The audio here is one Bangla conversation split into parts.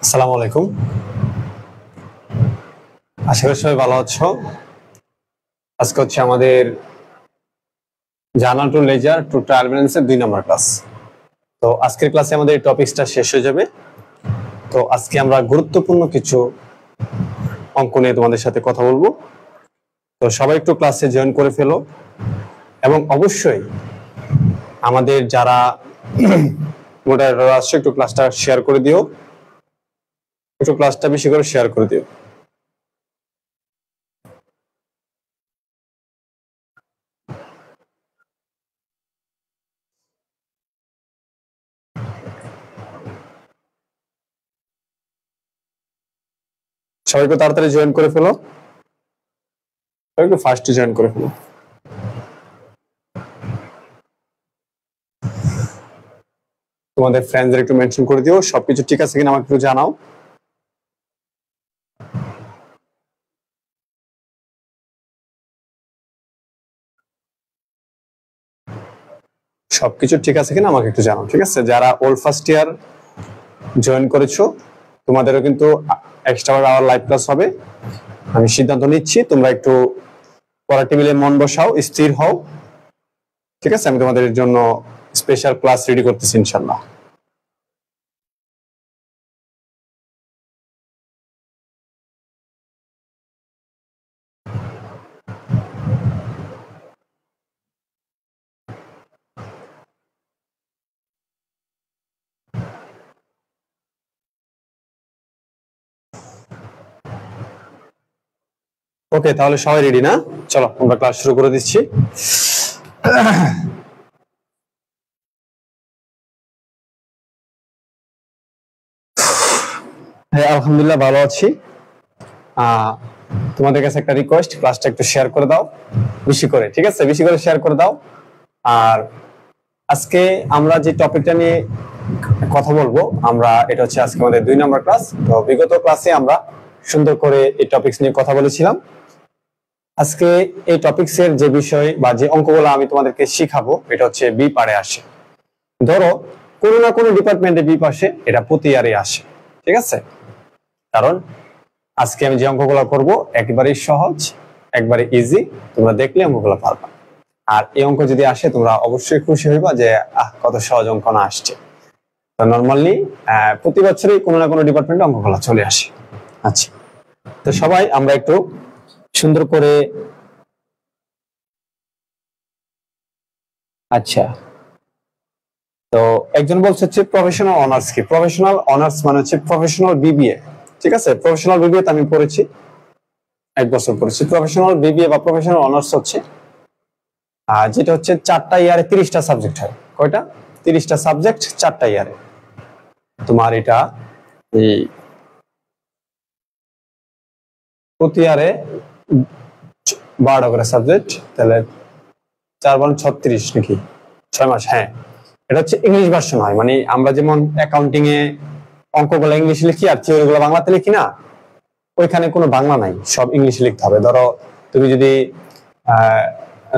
আসসালামু আলাইকুম। আশা করি সবাই ভালো আছো। আজকে হচ্ছে আমাদের জার্নাল টু লেজার টু টার্বুলেন্সের 2 নম্বর ক্লাস। তো আজকের ক্লাসে আমাদের টপিকসটা শেষ হয়ে যাবে। তো আজকে আমরা গুরুত্বপূর্ণ কিছু অঙ্ক নিয়ে তোমাদের সাথে কথা বলবো। তো সবাই একটু ক্লাসে জয়েন করে ফেলো এবং অবশ্যই আমাদের যারা মোডারেটর আসছে একটু ক্লাসটা শেয়ার করে দিও, একটু ক্লাসটা বেশি করে শেয়ার করে দিও। সবাইকে তাড়াতাড়ি জয়েন করে ফেলো, সবাইকে ফার্স্টে জয়েন করে ফেলো। তোমাদের ফ্রেন্ডদের একটু মেনশন করে দিও, সবকিছু ঠিক আছে কিনা আমাকে একটু জানাও। সবকিছু ঠিক আছে কিনা আমাকে একটু জানাও, ঠিক আছে? যারা ওল্ড ফার্স্ট ইয়ার জয়েন করেছো তোমাদেরও কিন্তু এক্সট্রা আওয়ার লাইভ ক্লাস হবে। আমি সিদ্ধান্ত নিচ্ছি, তোমরা একটু পড়া টেবিলে মন বসাও, স্থির হও, ঠিক আছে? আমি তোমাদের জন্য স্পেশাল ক্লাস রেডি করতেছি ইনশাল্লাহ। ওকে, তাহলে সবাই রেডি না? চলো আমরা ক্লাস শুরু করে দিচ্ছি। হ্যাঁ, আলহামদুলিল্লাহ ভালো আছি। তোমাদের কাছে একটা রিকোয়েস্ট, ক্লাসটা একটু শেয়ার করে দাও বেশি করে, ঠিক আছে? বেশি করে শেয়ার করে দাও। আর আজকে আমরা যে টপিকটা নিয়ে কথা বলবো, আমরা এটা হচ্ছে আজকে আমাদের 2 নম্বর ক্লাস। তো বিগত ক্লাসে আমরা সুন্দর করে এই টপিকস নিয়ে কথা বলেছিলাম। আজকে এই টপিকস এর যে বিষয় বা যে অঙ্কগুলো আমি তোমাদেরকে শিখাবো এটা হচ্ছে বি পারে আসে। ধরো কোনো না কোনো ডিপার্টমেন্টে বি পাশে, এটা প্রতি ইয়ারে আসে, ঠিক আছে? কারণ আজকে আমি যে অঙ্কগুলো করব একেবারেই সহজ, একবারে ইজি, তোমরা দেখলে অঙ্কগুলো পারবা। আর এই অঙ্ক যদি আসে তোমরা অবশ্যই খুশি হইবা যে কত সহজ অঙ্ক না আসছে। তো নরমালি প্রতি বছরই কোনো না কোনো ডিপার্টমেন্টে অঙ্কগুলো চলে আসে। আচ্ছা, তো সবাই আমরা একটু সুন্দর করে, আচ্ছা তো একজন বলছে হচ্ছে প্রফেশনাল অনার্স কি? প্রফেশনাল অনার্স মানে হচ্ছে প্রফেশনাল বিবিএ, ঠিক আছে? প্রফেশনাল বিবিএ আমি পড়েছি, 1 বছর পড়েছি। প্রফেশনাল বিবিএ বা প্রফেশনাল অনার্স হচ্ছে যেটা হচ্ছে 4টা ইয়ারে 30টা সাবজেক্ট হয়। কয়টা? 30টা সাবজেক্ট 4টা ইয়ারে। তোমার এটা এই প্রতি ইয়ারে 12টা করে সাবজেক্ট, তাহলে 4 × 36 নাকি 6 মাস। হ্যাঁ, এটা হচ্ছে ইংলিশ ভার্সন হয়, মানে আমরা যেমন অ্যাকাউন্টিং এ অঙ্কগুলো ইংলিশে লিখি আর থিওরিগুলো বাংলাতে লিখি না, ওইখানে কোনো বাংলা নাই, সব ইংলিশে লিখতে হবে। ধরো তুমি যদি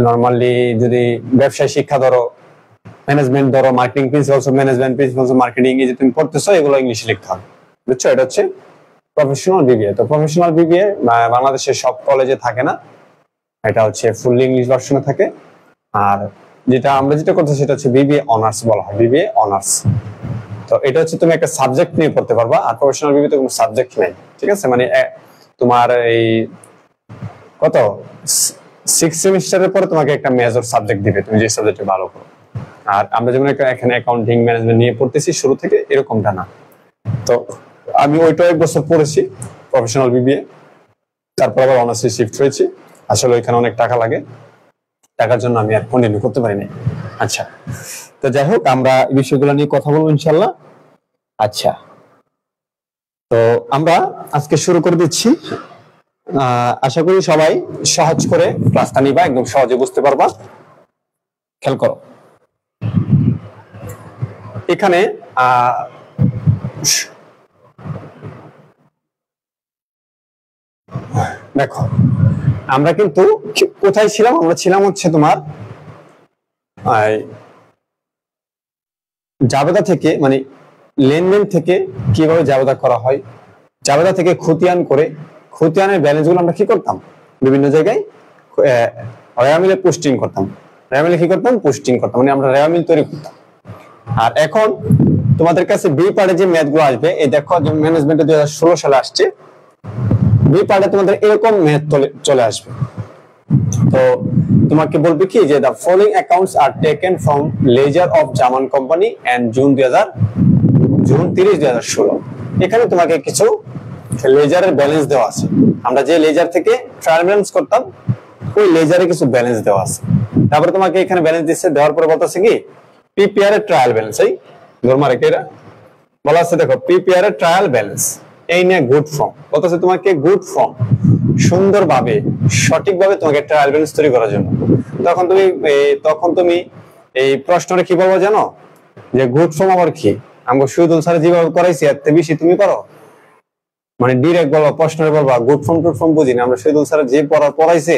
নরমালি যদি ব্যবসায় শিক্ষা ধরো, ম্যানেজমেন্ট ধরো, marketing principles of management, principles of marketing, এই যে তুমি পড়তেছো এগুলো ইংলিশে লিখতে হবে, বুঝছো? এটা হচ্ছে প্রফেশনাল বিবিএ। তো প্রফেশনাল বিবিএ বাংলাদেশের সব কলেজে থাকে না, এটা হচ্ছে ফুললি ইংলিশ ভার্সনে থাকে। আর আমরা যেটা করতে সেটা হচ্ছে বিবিএ অনার্স বলা হয়, বিবিএ অনার্স। তো এটা হচ্ছে তুমি একটা সাবজেক্ট নিয়ে পড়তে পারবা, আর প্রফেশনাল বিবিএ তে কোনো সাবজেক্ট নেই, ঠিক আছে? মানে তোমার এই কত 6 সেমিস্টারের পরে তোমাকে একটা মেজর সাবজেক্ট দিবে, তুমি যে সাবজেক্টে ভালো করো। আর আমরা যেমন এখানে অ্যাকাউন্টিং ম্যানেজমেন্ট নিয়ে পড়তেছি শুরু থেকে, এরকমটা না। তো আমি ওইটা 1 বছর পড়েছি প্রফেশনাল বিবিএ, তারপর আবার অনার্সে শিফট হয়েছি। আসলে ওইখানে অনেক টাকা লাগে, টাকার জন্য আমি আর কন্টিনিউ করতে পারিনি। আচ্ছা, তো যাই হোক, আমরা এই বিষয়গুলো নিয়ে কথা বলবো ইনশাল্লাহ। আচ্ছা, তো আমরা আজকে শুরু করে দিচ্ছি। আশা করি সবাই সহজ করে ক্লাসটা নিবা, একদম সহজে বুঝতে পারবা। খেয়াল করো, এখানে দেখো আমরা কিন্তু কোথায় ছিলাম? আমরা ছিলাম হচ্ছে তোমার জাবেদা থেকে, মানে লেনদেন থেকে কিভাবে জাবেদা করা হয়, জাবেদা থেকে খতিয়ান করে খতিয়ানের ব্যালেন্স গুলো আমরা কি করতাম, বিভিন্ন জায়গায় রেওয়ামিলে পোস্টিং করতাম। রেওয়ামিলে কি করতাম, পোস্টিং করতাম, মানে আমরা রেওয়ামিল তৈরি করতাম। আর এখন তোমাদের কাছে বি পার্টে যে ম্যাথ গুলো আসবে, এই দেখো যে ম্যানেজমেন্টে 2016 সালে আসছে, বি পার্টে তোমাদের এরকম ম্যাথ চলে আসবে। তো তোমাকে বলবে কি যে the following accounts are taken from ledger of Zaman company and June 30, 2016। এখানে তোমাকে কিছু লেজারের ব্যালেন্স দেওয়া আছে। আমরা যে লেজার থেকে ট্রায়াল ব্যালেন্স করতাম, ওই লেজারে কিছু ব্যালেন্স দেওয়া আছে। তারপরে তোমাকে এখানে ব্যালেন্স দিচ্ছে, দেওয়ার পরে বলতেছে কি পিপিআর এর ট্রায়াল ব্যালেন্স, এই ধর্মারে কেরা বলা আছে, দেখো পিপিআর এর ট্রায়াল ব্যালেন্স এই নিয়ে গুড ফর্ম বলতেছে, তোমাকে গুড ফর্ম সুন্দরভাবে সঠিকভাবে তোমাকে ট্রায়াল ব্যালেন্স তৈরি করার জন্য। তখন তুমি এই প্রশ্নটা কি বলবো জানো, যে গুড ফর্ম আবার কি, আমরা শহীদুল স্যার যেভাবে করাইছি এর থেকে বেশি তুমি পারো, মানে ডিরেক্ট বলবা, প্রশ্নের বলবা গুড ফর্ম টুড ফর্ম বুঝি না, আমরা শহীদুল স্যার যে পড়াইছে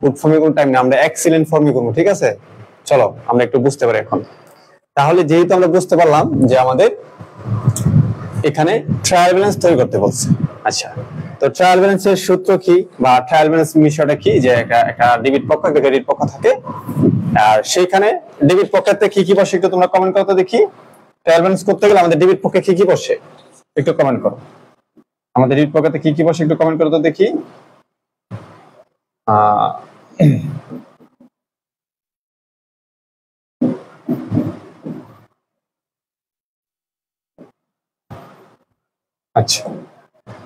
গুড ফর্মে কোন টাইম না, আমরা এক্সিলেন্ট ফর্মে করবো। ঠিক আছে, চলো আমরা একটু বুঝতে পারি এখন। তাহলে যেহেতু আমরা বুঝতে পারলাম যে আমাদের এখানে ট্রায়াল ব্যালেন্স তৈরি করতে বলছে। আচ্ছা, তো ট্রায়াল ব্যালেন্সের সূত্র কি বা ট্রায়াল ব্যালেন্স বিষয়টা কি, যে একটা ডেবিট পক্ষ একটা ক্রেডিট পক্ষ থাকে, আর সেইখানে ডেবিট পক্ষেতে কি কি বসে একটু তোমরা কমেন্ট করো তো দেখি। ট্রায়াল ব্যালেন্স করতে গেলে আমাদের ডেবিট পক্ষে কি কি বসে একটু কমেন্ট করো, আমাদের ডেবিট পক্ষেতে কি কি বসে একটু কমেন্ট করো তো দেখি। আচ্ছা,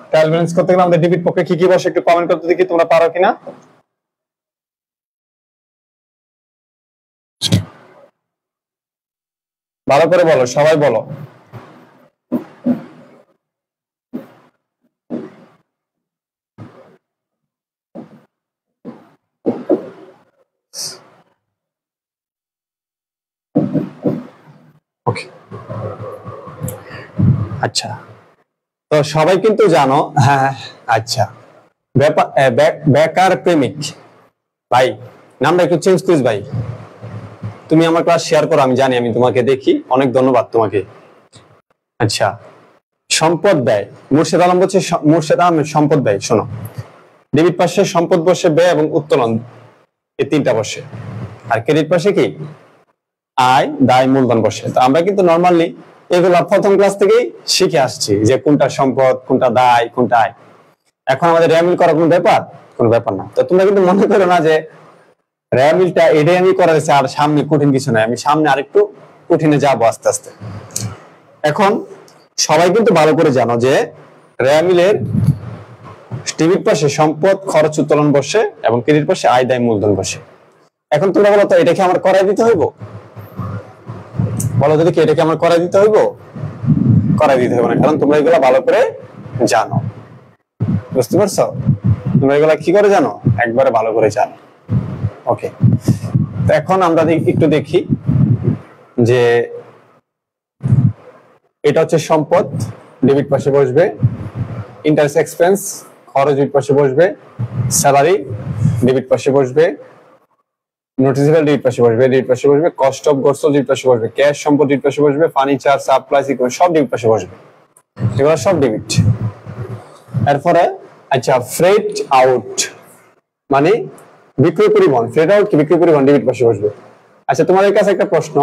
ট্রায়াল ব্যালেন্স করতে গেলে আমাদের ডেবিট পক্ষে কি কি বসে একটু কমেন্ট করতে দেখি, তোমরা পারো কিনা। ভালো করে বলো, সবাই বলো। ওকে, আচ্ছা, তো সবাই কিন্তু জানো। হ্যাঁ, আচ্ছা, বেকার প্রেমিক ভাই, নামটা একটু চেঞ্জ করিস ভাই, তুমি আমার ক্লাস শেয়ার করো, আমি জানি, আমি তোমাকে দেখি, অনেক ধন্যবাদ তোমাকে। আচ্ছা, সম্পদ ব্যয়, মুর্শেদ আলম বলছে, মুর্শেদ আহমেদ সম্পদ ব্যয়, শোনো, ডেবিট পাশে সম্পদ বসে ব্যয় এবং উত্তোলন, এই তিনটা বসে, আর ক্রেডিট পাশে কি আয় দায় মূলধন বসে। তো আমরা কিন্তু নর্মালি এগুলা প্রথম ক্লাস থেকেই শিখে আসছি যে কোনটা সম্পদ, কোনটা দায়, কোনটা আয়। এখন আমাদের রেয়ামিল করা কোনো ব্যাপার না। তো তোমরা কিন্তু মনে করো না যে রেয়ামিলটা এটাই আমি করা হয়েছে আর সামনে কঠিন কিছু নাই, আমি সামনে আরেকটু কঠিনে যাবো আস্তে আস্তে। এখন সবাই কিন্তু ভালো করে জানো যে রেয়ামিলের ডেবিট পাশে সম্পদ খরচ উত্তোলন বসে এবং ক্রেডিট পাশে আয় দায় মূলধন বসে। এখন তোমরা বলো তো এটা কি আমার করাই দিতে হইব, বলো যদি কি এটা কি আমার করাই দিতে হইব, করাই দিতে হবে না, কারণ তোমরা এগুলো ভালো করে জানো। বুঝতে পারছো, তোমরা এগুলা কি করে জানো, একবারে ভালো করে জানো। ওকে, তো এখন আমরা একটু দেখি যে এটা হচ্ছে সম্পদ, ডেবিট পাশে বসবে, ইন্টারেস্ট এক্সপেন্স খরচ ডেবিট পাশে বসবে, স্যালারি ডেবিট পাশে বসবে, নোটিসেবল ডেবিট পাশে বসবে, ডেবিট পাশে বসবে, কস্ট অফ গুডস ডেবিট পাশে বসবে, ক্যাশ সম্পদ ডেবিট পাশে বসবে, ফার্নিচার সাপ্লাই সব ডেবিট পাশে বসবে, এগুলো সব ডেবিট। এরপরে আচ্ছা, ফ্রেট আউট মানে বিক্রয় পরিবহন, ফ্রেট আউট কি বিক্রয় পরিবহন ডেবিট পাশে বসবে। আচ্ছা, তোমাদের কাছে একটা প্রশ্ন,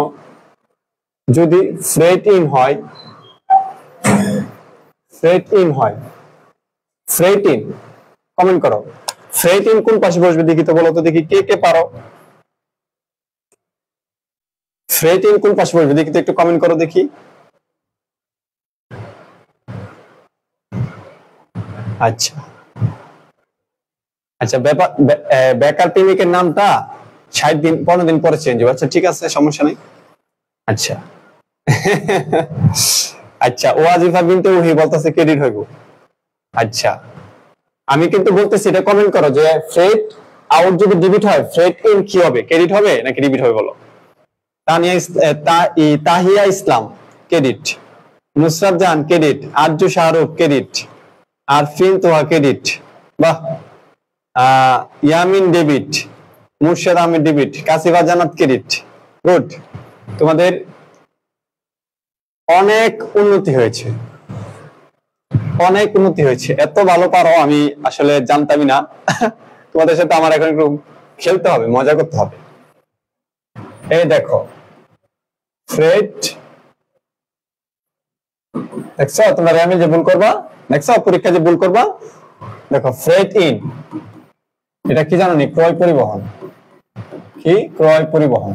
যদি ফ্রেট ইন হয়, ফ্রেট ইন কমেন্ট করো, ফ্রেট ইন কোন পাশে বসবে দেখি তো, বলো তো দেখি, কে কে পারো, ফ্রেট ইন কোন পাশে বসবে দেখি তো, একটু কমেন্ট করো দেখি। আচ্ছা আচ্ছা, বেকার প্রেমিকের নামটা 60 দিন 15 দিন পরে চেঞ্জ হবে। আচ্ছা ঠিক আছে, সমস্যা নেই। আচ্ছা আচ্ছা, ওয়াজিফা বিনতে ওহি বলতেছে ক্রেডিট হইব। আচ্ছা, আমি কিন্তু বলতেছি এটা কমেন্ট করো যে ফ্রেট আউট যদি ডেবিট হয়, ফ্রেট ইন কি হবে, ক্রেডিট হবে নাকি ডেবিট হবে বলো। Tahiya Islam credit, Nusrat Jahan credit, Arzu Shahrukh credit, Arfin Toha credit, বাহ, Yamin debit, Murshed Ahmed debit, Kashifa Jannat credit, good. তোমাদের অনেক উন্নতি হয়েছে, অনেক উন্নতি হয়েছে। এত ভালো পারো আমি আসলে জানতামই না। তোমাদের সাথে আমার এখন একটু খেলতে হবে, মজা করতে হবে। এই দেখো ফ্রেট, দেখছো তোমরা র্যামে যে ভুল করবা, দেখছো পরীক্ষা যে ভুল করবা, দেখো ফ্রেট ইন, এটা কি জানো নি? ক্রয় পরিবহন। কি? ক্রয় পরিবহন,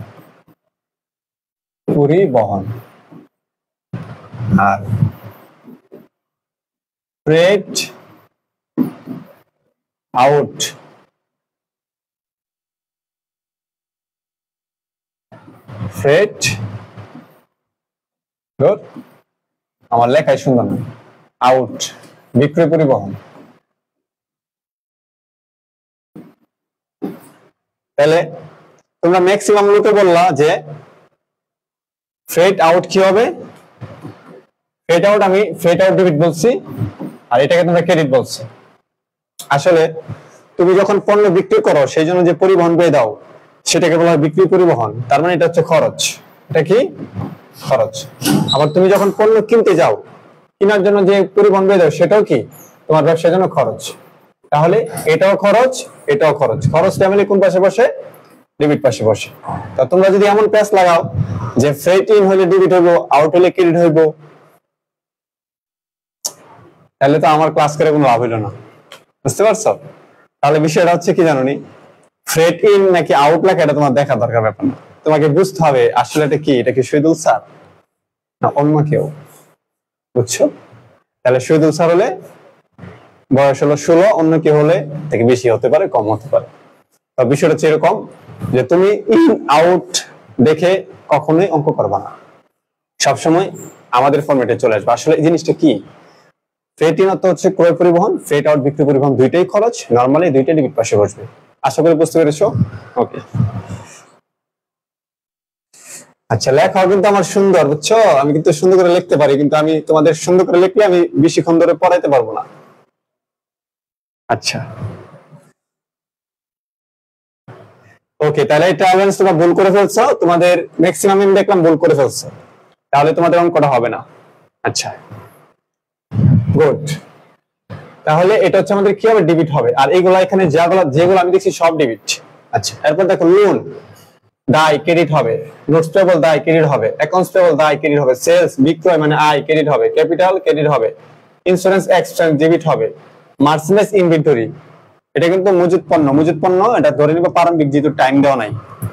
পরিবহন। আর ফ্রেট আউট, ফ্রেট, আমার লেখাই সুন্দর না, আউট, বিক্রয় পরিবহন। তাহলে তোমরা ম্যাক্সিমাম লোকে বললা যে ফ্রেট আউট কি হবে? ফ্রেট আউট আমি ফ্রেট আউট ডেবিট বলছি, আর এটাকে তোমরা ক্রেডিট বলছো। আসলে তুমি যখন পণ্য বিক্রি করো সেই জন্য যে পরিবহন ব্যয় দাও সেটাকে বলা হয় বিক্রি পরিবহন, তার মানে এটা হচ্ছে খরচ। এটা কি? খরচ। আবার তুমি যখন পণ্য কিনতে যাও, কেনার জন্য যে পরিবহন ব্যয় দাও সেটাও কি তোমার ব্যবসার জন্য খরচ। তাহলে এটাও খরচ, এটাও খরচ। খরচ ফ্যামিলি কোন পাশে বসে? ডেবিট পাশে বসে। তা তোমরা যদি এমন প্যাচ লাগাও যে ফ্রেট ইন হলে ডেবিট হইব, আউট হলে ক্রেডিট হইব, তাহলে তো আমার ক্লাস করে কোনো লাভ হইলো না। বুঝতে পারছো? তাহলে বিষয়টা হচ্ছে কি জানো নি? ফ্রেট ইন নাকি আউট লেখা এটা তোমার দেখা দরকার ব্যাপার না, তোমাকে বুঝতে হবে আসলে এটা কি। এটা কি শহীদুল স্যার না অন্য কেউ? বুঝছো? তাহলে শহীদুল স্যার হলে বয়স হলো 16, অন্য কেউ হলে থেকে বেশি হতে পারে, কম হতে পারে। তো বিষয়টা হচ্ছে এরকম যে তুমি ইন আউট দেখে কখনোই অঙ্ক করবা না, সবসময় আমাদের ফরম্যাটে চলে আসবে। আসলে এই জিনিসটা কি? ফ্রেট ইন অর্থ হচ্ছে ক্রয় পরিবহন, ফ্রেট আউট বিক্রি পরিবহন, দুইটাই খরচ। নরমালি দুইটাই ডেবিট পাশে বসবে। আশা করি বুঝতে পেরেছো? ওকে, আচ্ছা। লেখাও কিন্তু আমার সুন্দর, বুঝছো? আমি কিন্তু সুন্দর করে লিখতে পারি, কিন্তু আমি তোমাদের সুন্দর করে লিখলে আমি বেশিক্ষণ ধরে পড়াইতে পারবো না। আচ্ছা ওকে, তাহলে এটা অ্যাভারেজ তোমরা ভুল করে ফেলছো, তোমাদের ম্যাক্সিমাম আমি দেখলাম ভুল করে ফেলছো, তাহলে তোমাদের অঙ্কটা হবে না। আচ্ছা গুড। তাহলে এটা হচ্ছে আমাদের কি হবে? ডেবিট হবে। আর এইগুলা এখানে যেগুলো আমি দেখছি সব ডেবিট। আচ্ছা, এরপর দেখো লোন দায় ক্রেডিট হবে, নোটস পেবল দায় ক্রেডিট হবে, অ্যাকাউন্টস পেবল দায় ক্রেডিট হবে, সেলস বিক্রয় মানে আয় ক্রেডিট হবে, ক্যাপিটাল ক্রেডিট হবে, ইন্স্যুরেন্স এক্সপেন্স ডেবিট হবে, মার্চেন্ডাইজ ইনভেন্টরি এটা কিন্তু মজুদ পণ্য, মজুদ পণ্য এটা ধরে নিব প্রারম্ভিক, যেহেতু টাইম দেওয়া নাই।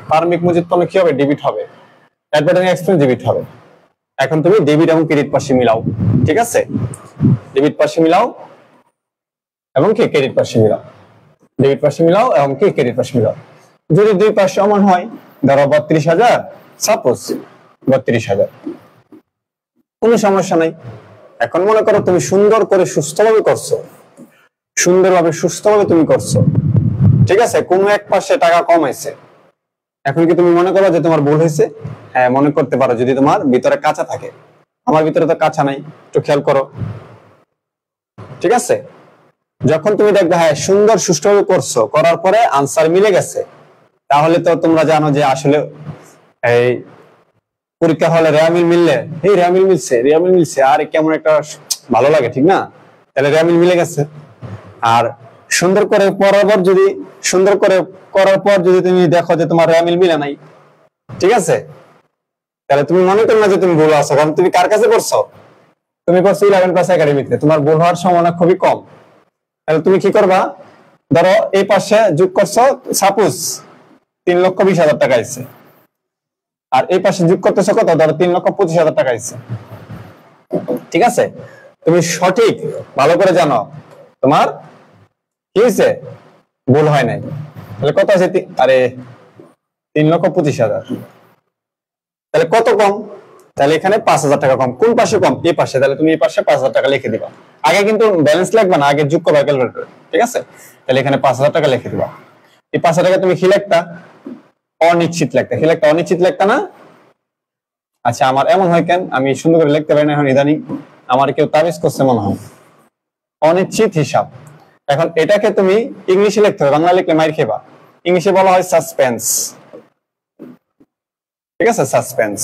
প্রারম্ভিক মজুদ পণ্য কি হবে? ডেবিট হবে। অ্যাডভার্টাইজিং এক্সপেন্স ডেবিট হবে। এখন তুমি ডেবিট এবং ক্রেডিট পাশে মিলাও, ঠিক আছে? ডেবিট পাশে মিলাও এবং কি ক্রেডিট পাশে মিলাও, ডেবিট পাশে মিলাও এবং কি ক্রেডিট পাশে মিলাও। যদি দুই পাশ সমান হয়, ধরো 32,000, সাপোজ 32,000, কোনো সমস্যা নাই। এখন মনে করো তুমি সুন্দর করে সুস্থভাবে করছো, সুন্দরভাবে সুস্থভাবে তুমি করছো, ঠিক আছে? কোনো এক পাশে টাকা কম হয়েছে, এখন কি তুমি মনে করো যে তোমার ভুল হয়েছে? হ্যাঁ, মনে করতে পারো যদি তোমার ভিতরে কাঁচা থাকে। আমার ভিতরে তো কাঁচা নাই, একটু খেয়াল করো, ঠিক আছে? যখন তুমি দেখবে হ্যাঁ সুন্দর সুষ্ঠুভাবে করছো, করার পরে আনসার মিলে গেছে, তাহলে তো তোমরা জানো যে আসলে এই পরীক্ষা হলে রেয়ামিল মিললে, এই রেয়ামিল মিলছে, রেয়ামিল মিলছে, আর কেমন একটা ভালো লাগে, ঠিক না? তাহলে রেয়ামিল মিলে গেছে। আর সুন্দর করে পড়ার পর যদি, সুন্দর করে করার পর যদি তুমি দেখো যে তোমার রেয়ামিল মিলে নাই, ঠিক আছে, তাহলে তুমি মনে করো না যে তুমি ভুল আছো, কারণ তুমি কার কাছে পড়ছো? তুমি পড়ছো 11+ একাডেমিতে, তোমার ভুল হওয়ার সম্ভাবনা খুবই কম। তাহলে তুমি কি করবা? ধরো এই পাশে যোগ করছো, সাপোজ 3,20,000 টাকা আইছে, আর এই পাশে যোগ করতেছো কত? ধরো 3,25,000 টাকা আইছে, ঠিক আছে? তুমি সঠিক ভালো করে জানো তোমার কি হয়েছে, ভুল হয় নাই। তাহলে কত আছে? আরে 3,25,000, তাহলে কত কম? তাহলে এখানে 5,000 টাকা কম। কোন পাশে কম? এই পাশে। তাহলে তুমি এই পাশে 5,000 টাকা লিখে দিবা। আগে কিন্তু ব্যালেন্স লাগবে না, আগে যোগ করবা ক্যালকুলেটরে, ঠিক আছে? তাহলে এখানে 5,000 টাকা লিখে দিবা। এই 5,000 টাকা তুমি কি লিখতা? অনিশ্চিত লিখতা। কি লিখতা? অনিশ্চিত লিখতা না? আচ্ছা, আমার এমন হয় কেন আমি সুন্দর করে লিখতে পারি না এখন ইদানিং? আমার কেউ তাবিজ করছে মনে হয়। অনিশ্চিত হিসাব। এখন এটাকে তুমি ইংলিশে লিখতে হবে, বাংলা লিখলে মাইর খেবা। ইংলিশে বলা হয় সাসপেন্স, ঠিক আছে? সাসপেন্স।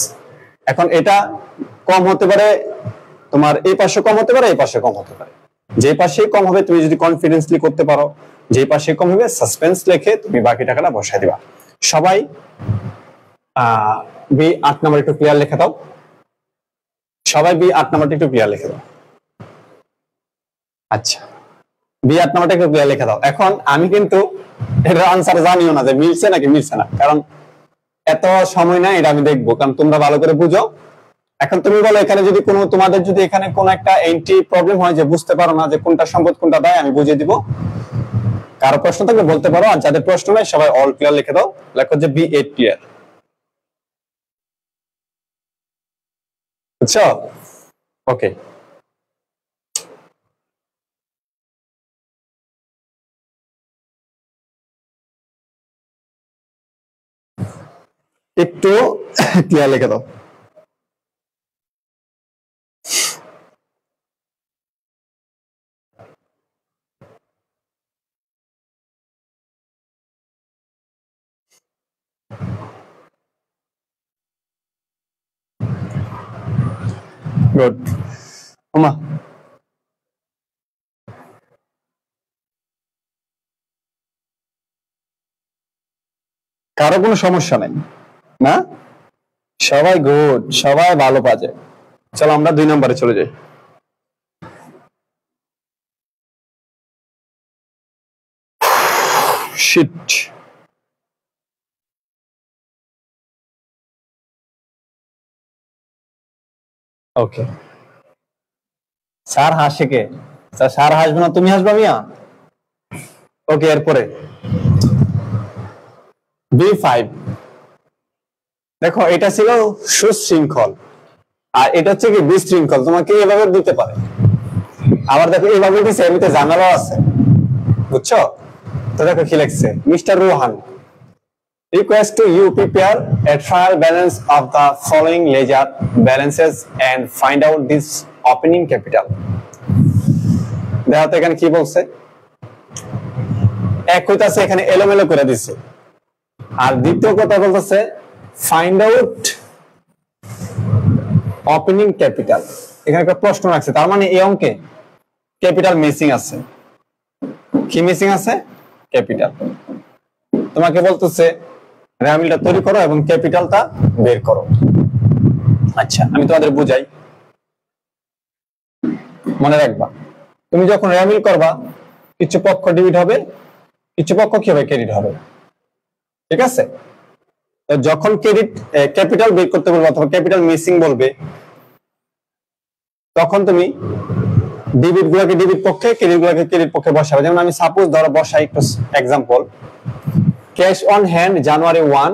এখন এটা কম হতে পারে, তোমার এই পাশে কম হতে পারে, এই পাশে কম হতে পারে। যে পাশে কম হবে তুমি যদি কনফিডেন্সলি করতে পারো, যে পাশে কম হবে সাসপেন্স লিখে তুমি বাকি টাকাটা বসায় দিবা। সবাই বি 8 নাম্বার একটু ক্লিয়ার লিখে দাও, সবাই বি 8 নাম্বারটা একটু ক্লিয়ার লিখে দাও। আচ্ছা, বি 8 নাম্বারটা একটু ক্লিয়ার লিখে দাও। এখন আমি কিন্তু এর আনসার জানিও না যে মিলছে নাকি মিলছে না, কারণ এত সময় না, এটা আমি দেখবো, কারণ তোমরা ভালো করে বুঝো। এখন তুমি বলো এখানে যদি কোনো তোমাদের যদি এখানে কোন একটা এন্ট্রি প্রবলেম হয় যে বুঝতে পারো না যে কোনটা সম্পদ কোনটা দায়, আমি বুঝিয়ে দিব। কারো প্রশ্ন থাকলে বলতে পারো, আর যাদের প্রশ্ন নাই সবাই অল ক্লিয়ার লিখে দাও, লেখো যে বি 8 ক্লিয়ার। বুঝছো? ওকে, একটু ক্লিয়ার লিখে দাও। গুড। ওমা, কারো কোনো সমস্যা নাই না? সবাই গুড, সবাই ভালো পাজে। চলো আমরা 2 নম্বরে চলে যাই। শিট, ওকে। স্যার হাসে কে? স্যার হাসবে না, তুমি হাসবা মিয়া? ওকে, এরপরে B5। দেখো এটা ছিল সুশৃঙ্খল, আর এটা হচ্ছে কি বিশৃঙ্খল। তোমাকে এভাবে দিতে পারে, আবার দেখো এইভাবে দিচ্ছে, এমনিতে ঝামেলাও আছে। বুঝছো? তো দেখো কি লিখছে, mister Rohan request to you prepare a trial balance of the following ledger balances and find out this opening capital। দেখো তো এখানে কি বলছে, এক হইতাছে এখানে এলোমেলো করে দিছে, আর দ্বিতীয় কথা বলতেছে ফাইন্ড আউট ওপেনিং ক্যাপিটাল। এখানে একটা প্রশ্ন রাখছে, তার মানে এই অঙ্কে ক্যাপিটাল মিসিং আছে। কি মিসিং আছে? ক্যাপিটাল। তোমাকে বলতেছে রেয়ামিলটা তৈরি করো এবং ক্যাপিটালটা বের করো। আচ্ছা, আমি তোমাদের বুঝাই, মনে রাখবা তুমি যখন রেয়ামিল করবা কিছু পক্ষ ডেবিট হবে, কিছু পক্ষ কি হবে? ক্রেডিট হবে। ঠিক আছে? যখন ক্রেডিট ক্যাপিটাল বের করতে বলবে অথবা ক্যাপিটাল মিসিং বলবে, তখন তুমি ডেবিট গুলোকে ডেবিট পক্ষে, ক্রেডিট গুলোকে ক্রেডিট পক্ষে বসাবে। যেমন আমি সাপোজ ধরো বসাই একটু এক্সাম্পল, ক্যাশ অন হ্যান্ড জানুয়ারি 1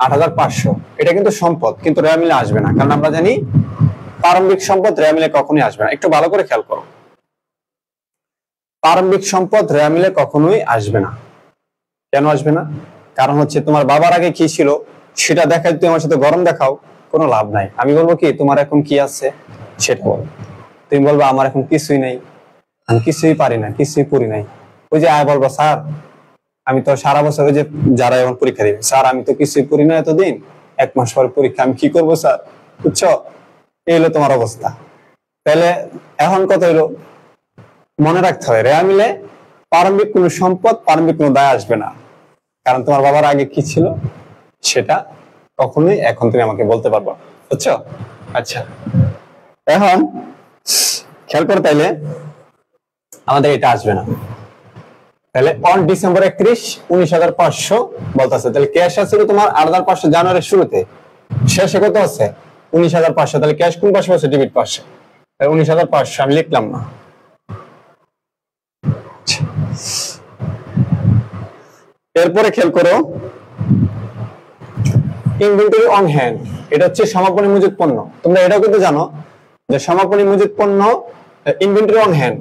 8,500। এটা কিন্তু সম্পদ, কিন্তু রেয়ামিলে আসবে না, কারণ আমরা জানি প্রারম্ভিক সম্পদ রেয়ামিলে কখনোই আসবে না। একটু ভালো করে খেয়াল করো, প্রারম্ভিক সম্পদ রেয়ামিলে কখনোই আসবে না। কেন আসবে না? কারণ হচ্ছে তোমার বাবার আগে কি ছিল সেটা দেখাই, তুমি আমার সাথে গরম দেখাও, কোনো লাভ নাই। আমি বলবো কি তোমার এখন কি আছে সেটা বলো, তুমি বলবো আমার এখন কিছুই নাই, আমি কিছুই পারি না, কিছুই পড়ি নাই। ওই যে আয় বলবো স্যার আমি তো সারা বছর, ওই যে যারা এখন পরীক্ষা দিবে, স্যার আমি তো কিছুই পড়ি না এতদিন, 1 মাস পর পরীক্ষা, আমি কি করবো স্যার? বুঝছো? এই হলো তোমার অবস্থা। তাহলে এখন কথা হলো, মনে রাখতে হবে রেয়ামিলে প্রারম্ভিক কোনো সম্পদ, প্রারম্ভিক কোনো দায় আসবে না, কারণ তোমার বাবার আগে কি ছিল সেটা কখনোই এখন তুমি আমাকে বলতে পারবো। বুঝছো? আচ্ছা, এখন খেয়াল করো, তাইলে আমাদের এটা আসবে না। তাহলে অন ডিসেম্বর 31 19,500 বলতেছে, তাহলে ক্যাশ আছিল তোমার 8,500 জানুয়ারির শুরুতে, শেষে কত আছে? 19,500। তাহলে ক্যাশ কোন পাশে আছে? ডেবিট পাশে। 19,500 আমি লিখলাম না। এরপরে খেয়াল করো ইনভেন্টরি অন হ্যান্ড, এটা হচ্ছে সমাপনী মজুদ পণ্য। তোমরা এটাও কিন্তু জানো যে সমাপনী মজুদ পণ্য ইনভেন্টরি অন হ্যান্ড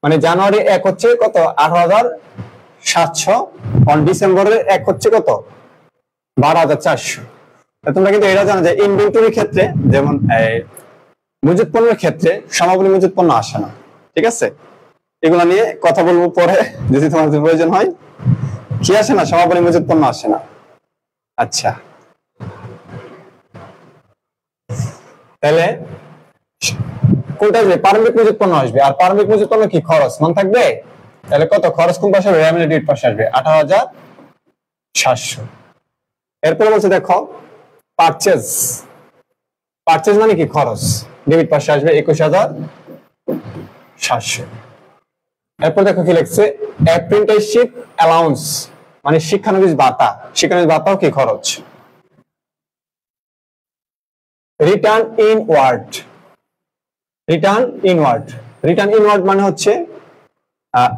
মানে জানুয়ারি 1 হচ্ছে কত? 8,700। অন ডিসেম্বরের 1 হচ্ছে কত? 12,400। তোমরা কিন্তু এটা জানো যে ইনভেন্টরির ক্ষেত্রে, যেমন মজুদ পণ্যের ক্ষেত্রে সমাপনী মজুদ পণ্য আসে না। ঠিক আছে? এগুলো নিয়ে কথা বলবো পরে যদি তোমাদের প্রয়োজন হয়। কি আসে না? সমাপনী মজুদ পণ্য আসে না। আচ্ছা, তাহলে কোনটা আসবে? প্রারম্ভিক মজুদ পণ্য আসবে। আর প্রারম্ভিক মজুদ পণ্য কি খরচ মান থাকবে? তাহলে কত খরচ কোন পাশে হবে? রেমিটেড ডেবিট পাশে আসবে 18,700। এরপর বলছে দেখো পারচেজ। পারচেজ মানে কি খরচ, ডেবিট পাশে আসবে 21,700। এরপর দেখো কি লিখছে অ্যাপ্রেন্টিসশিপ অ্যালাউন্স মানে শিক্ষানবিশ ভাতা। শিক্ষানবিশ ভাতাও কি খরচ। Return inward. Return inward. Return inward মানে হচ্ছে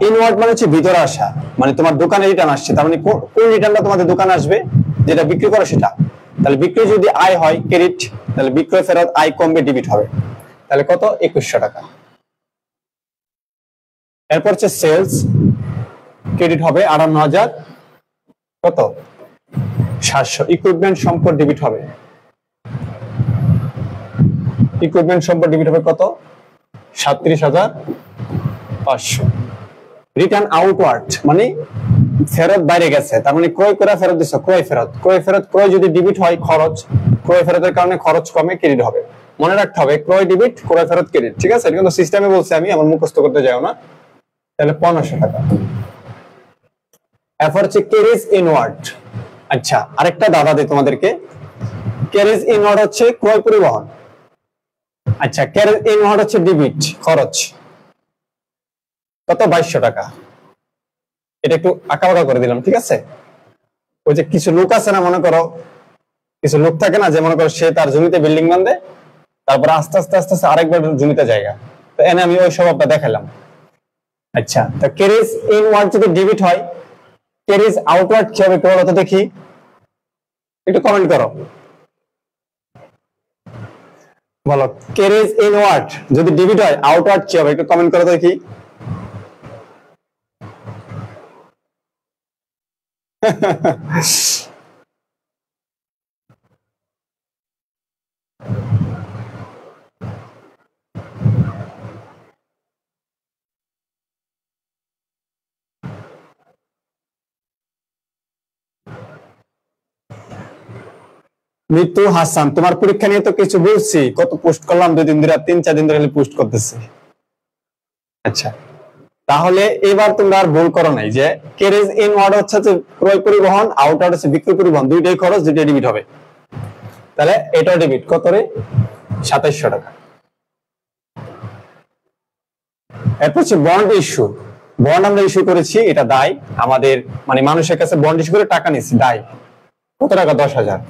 ইনওয়ার্ড মানে হচ্ছে ভিতরে আসা, মানে তোমার দোকানে রিটার্ন আসছে, তার মানে কোন রিটার্নটা তোমাদের দোকানে আসবে? যেটা বিক্রি করো সেটা। তাহলে বিক্রি যদি আয় হয় ক্রেডিট, তাহলে বিক্রয় ফেরত আয় কমবে ডেবিট হবে। তাহলে কত? 2100 টাকা। এরপর হচ্ছে সেলস, ক্রেডিট হবে 58,000 কত 700। ইকুইপমেন্ট সম্পদ ডেবিট হবে। ইকুইপমেন্ট সম্পদ ডেবিট হবে কত? 37,500। রিটার্ন আউটওয়ার্ড মানে ফেরত বাইরে গেছে, তার মানে ক্রয় করে ফেরত দিচ্ছ, ক্রয় ফেরত। ক্রয় ফেরত, ক্রয় যদি ডেবিট হয় খরচ, ক্রয় ফেরতের কারণে খরচ কমে ক্রেডিট হবে। মনে রাখতে হবে ক্রয় ডেবিট, ক্রয় ফেরত ক্রেডিট। ঠিক আছে, এটা কিন্তু সিস্টেমে বলছি আমি, আমার মুখস্থ করতে যাও না। তাহলে 1500 টাকা। এরপর হচ্ছে ক্যারিজ ইনওয়ার্ড। আচ্ছা আরেকটা দাদা দেই তোমাদেরকে। ক্যারিজ ইনওয়ার্ড হচ্ছে ক্রয় পরিবহন। আচ্ছা ক্যারিজ ইনওয়ার্ড হচ্ছে ডেবিট খরচ, কত? 2200 টাকা। এটা একটু আঁকাবাঁকা করে দিলাম, ঠিক আছে। ওই যে কিছু লোক আছে না, মনে করো কিছু লোক থাকে না, যে মনে করো সে তার জমিতে বিল্ডিং বাঁধে, তারপরে আস্তে আস্তে আস্তে আস্তে আরেকবার জমিতে জায়গা, তো এনে আমি ওই স্বভাবটা দেখালাম। আচ্ছা তো ক্যারিজ ইনওয়ার্ড যদি ডেবিট হয়, ক্যারিজ আউটওয়ার্ড কি হবে একটু বলো তো দেখি, একটু কমেন্ট করো, বলো ক্যারিজ ইনওয়ার্ড যদি ডেবিট হয় আউটওয়ার্ড কি হবে একটু কমেন্ট করো তো দেখি। মৃত্যু হাসান, তোমার পরীক্ষা নিয়ে তো কিছু বলছি, কত পোস্ট করলাম, 2 দিন ধরে 3-4 দিন ধরে পোস্ট করতেছি। আচ্ছা তাহলে এবার তোমরা আর ভুল করো নাই, যে ক্যারিজ ইনওয়ার্ড হচ্ছে যে ক্রয় পরিবহন, আউটওয়ার্ড হচ্ছে বিক্রয় পরিবহন, দুইটাই খরচ, দুইটাই ডেবিট হবে। তাহলে এটাও ডেবিট, কত রে? 2700 টাকা। এরপর হচ্ছে বন্ড ইস্যু। বন্ড আমরা ইস্যু করেছি, এটা দায় আমাদের, মানে মানুষের কাছে বন্ড ইস্যু করে টাকা নিচ্ছি, দায় কত টাকা? 10,000।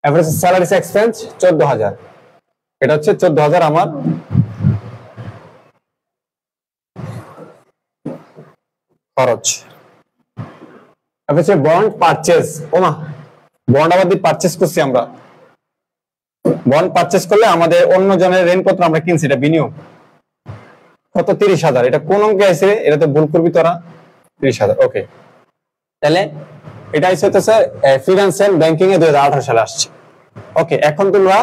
এরপর হচ্ছে স্যালারিস এক্সপেন্স 14,000, এটা হচ্ছে 14,000 আমার খরচ। এরপর হচ্ছে বন্ড পারচেজ। ওমা, বন্ড আমাদের পারচেজ করছি আমরা। বন্ড পারচেজ করলে আমাদের অন্য জনের ঋণপত্র আমরা কিনছি, এটা বিনিয়োগ, কত? 30,000। এটা কোন অঙ্কে আছে? এটা তো ভুল করবি তোরা। 30,000, ওকে। তাহলে এটা হচ্ছে ফিনান্সিয়াল ব্যাংকিং এ 2018 সালে আসছে। ওকে, এখন তোমরা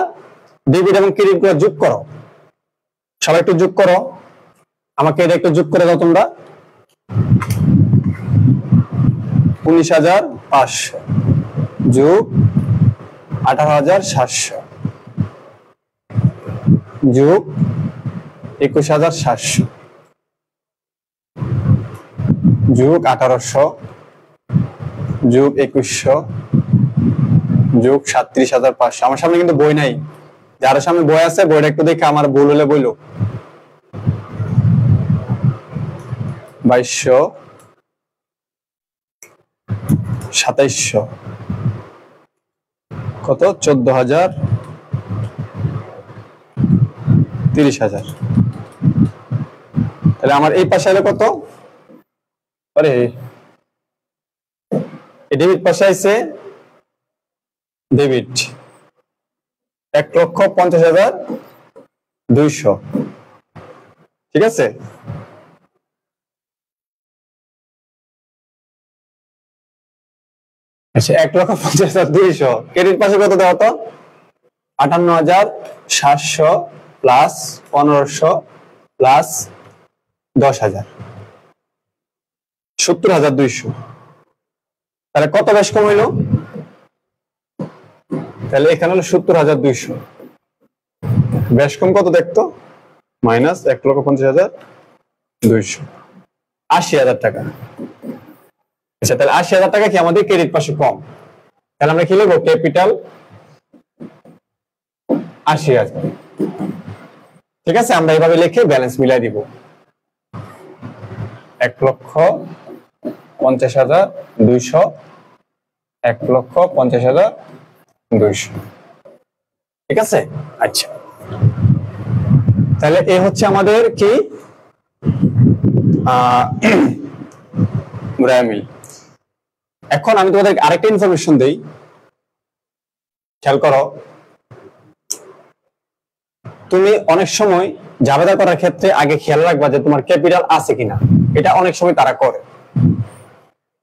ডেবিট এবং ক্রেডিট গুলো যোগ করো, সবাই একটু যোগ করো, আমাকে এটা একটু যোগ করে দাও তোমরা। 19,500 যোগ 18,700 যোগ 21,700 যোগ 1,800 যোগ 2,100 যোগ 37,500। আমার সামনে কিন্তু বই নাই, যার সামনে বই আছে বইটা একটু দেখে, আমার ভুল হলে বইলো। 2,200 2,700 কত? 14,000 30,000। তাহলে আমার এই পাশে হলো কত? আরে এই ডেবিট পাশে আছে ডেবিট 1,50,200, ঠিক আছে। আচ্ছা 1,50,200 ক্রেডিট পাশে কত দেওয়া হতো? 58,700 প্লাস 1,500 প্লাস 10,000, 70,200। তাহলে কত বেশ কম হইল? তাহলে এখানে হলো ৭০,২০০, ব্যাস কম কত দেখতো, মাইনাস ১,৫০,২০০, ৮০,০০০ টাকা। আচ্ছা, তাহলে ৮০,০০০ টাকা কি আমাদের ক্রেডিট পাশে কম, তাহলে আমরা কি লিখবো, ক্যাপিটাল ৮০,০০০। ঠিক আছে, আমরা এইভাবে লিখে ব্যালেন্স মিলাই দিব, ১,৫০,২০০, ১,৫০,২০০। ঠিক আছে। আচ্ছা, তাহলে এ হচ্ছে আমাদের কি মিল। এখন আমি তোমাদের আরেকটা ইনফরমেশন দেই, খেয়াল করো। তুমি অনেক সময় জাবেদা করার ক্ষেত্রে আগে খেয়াল রাখবা যে তোমার ক্যাপিটাল আছে কিনা, এটা অনেক সময় তারা করে,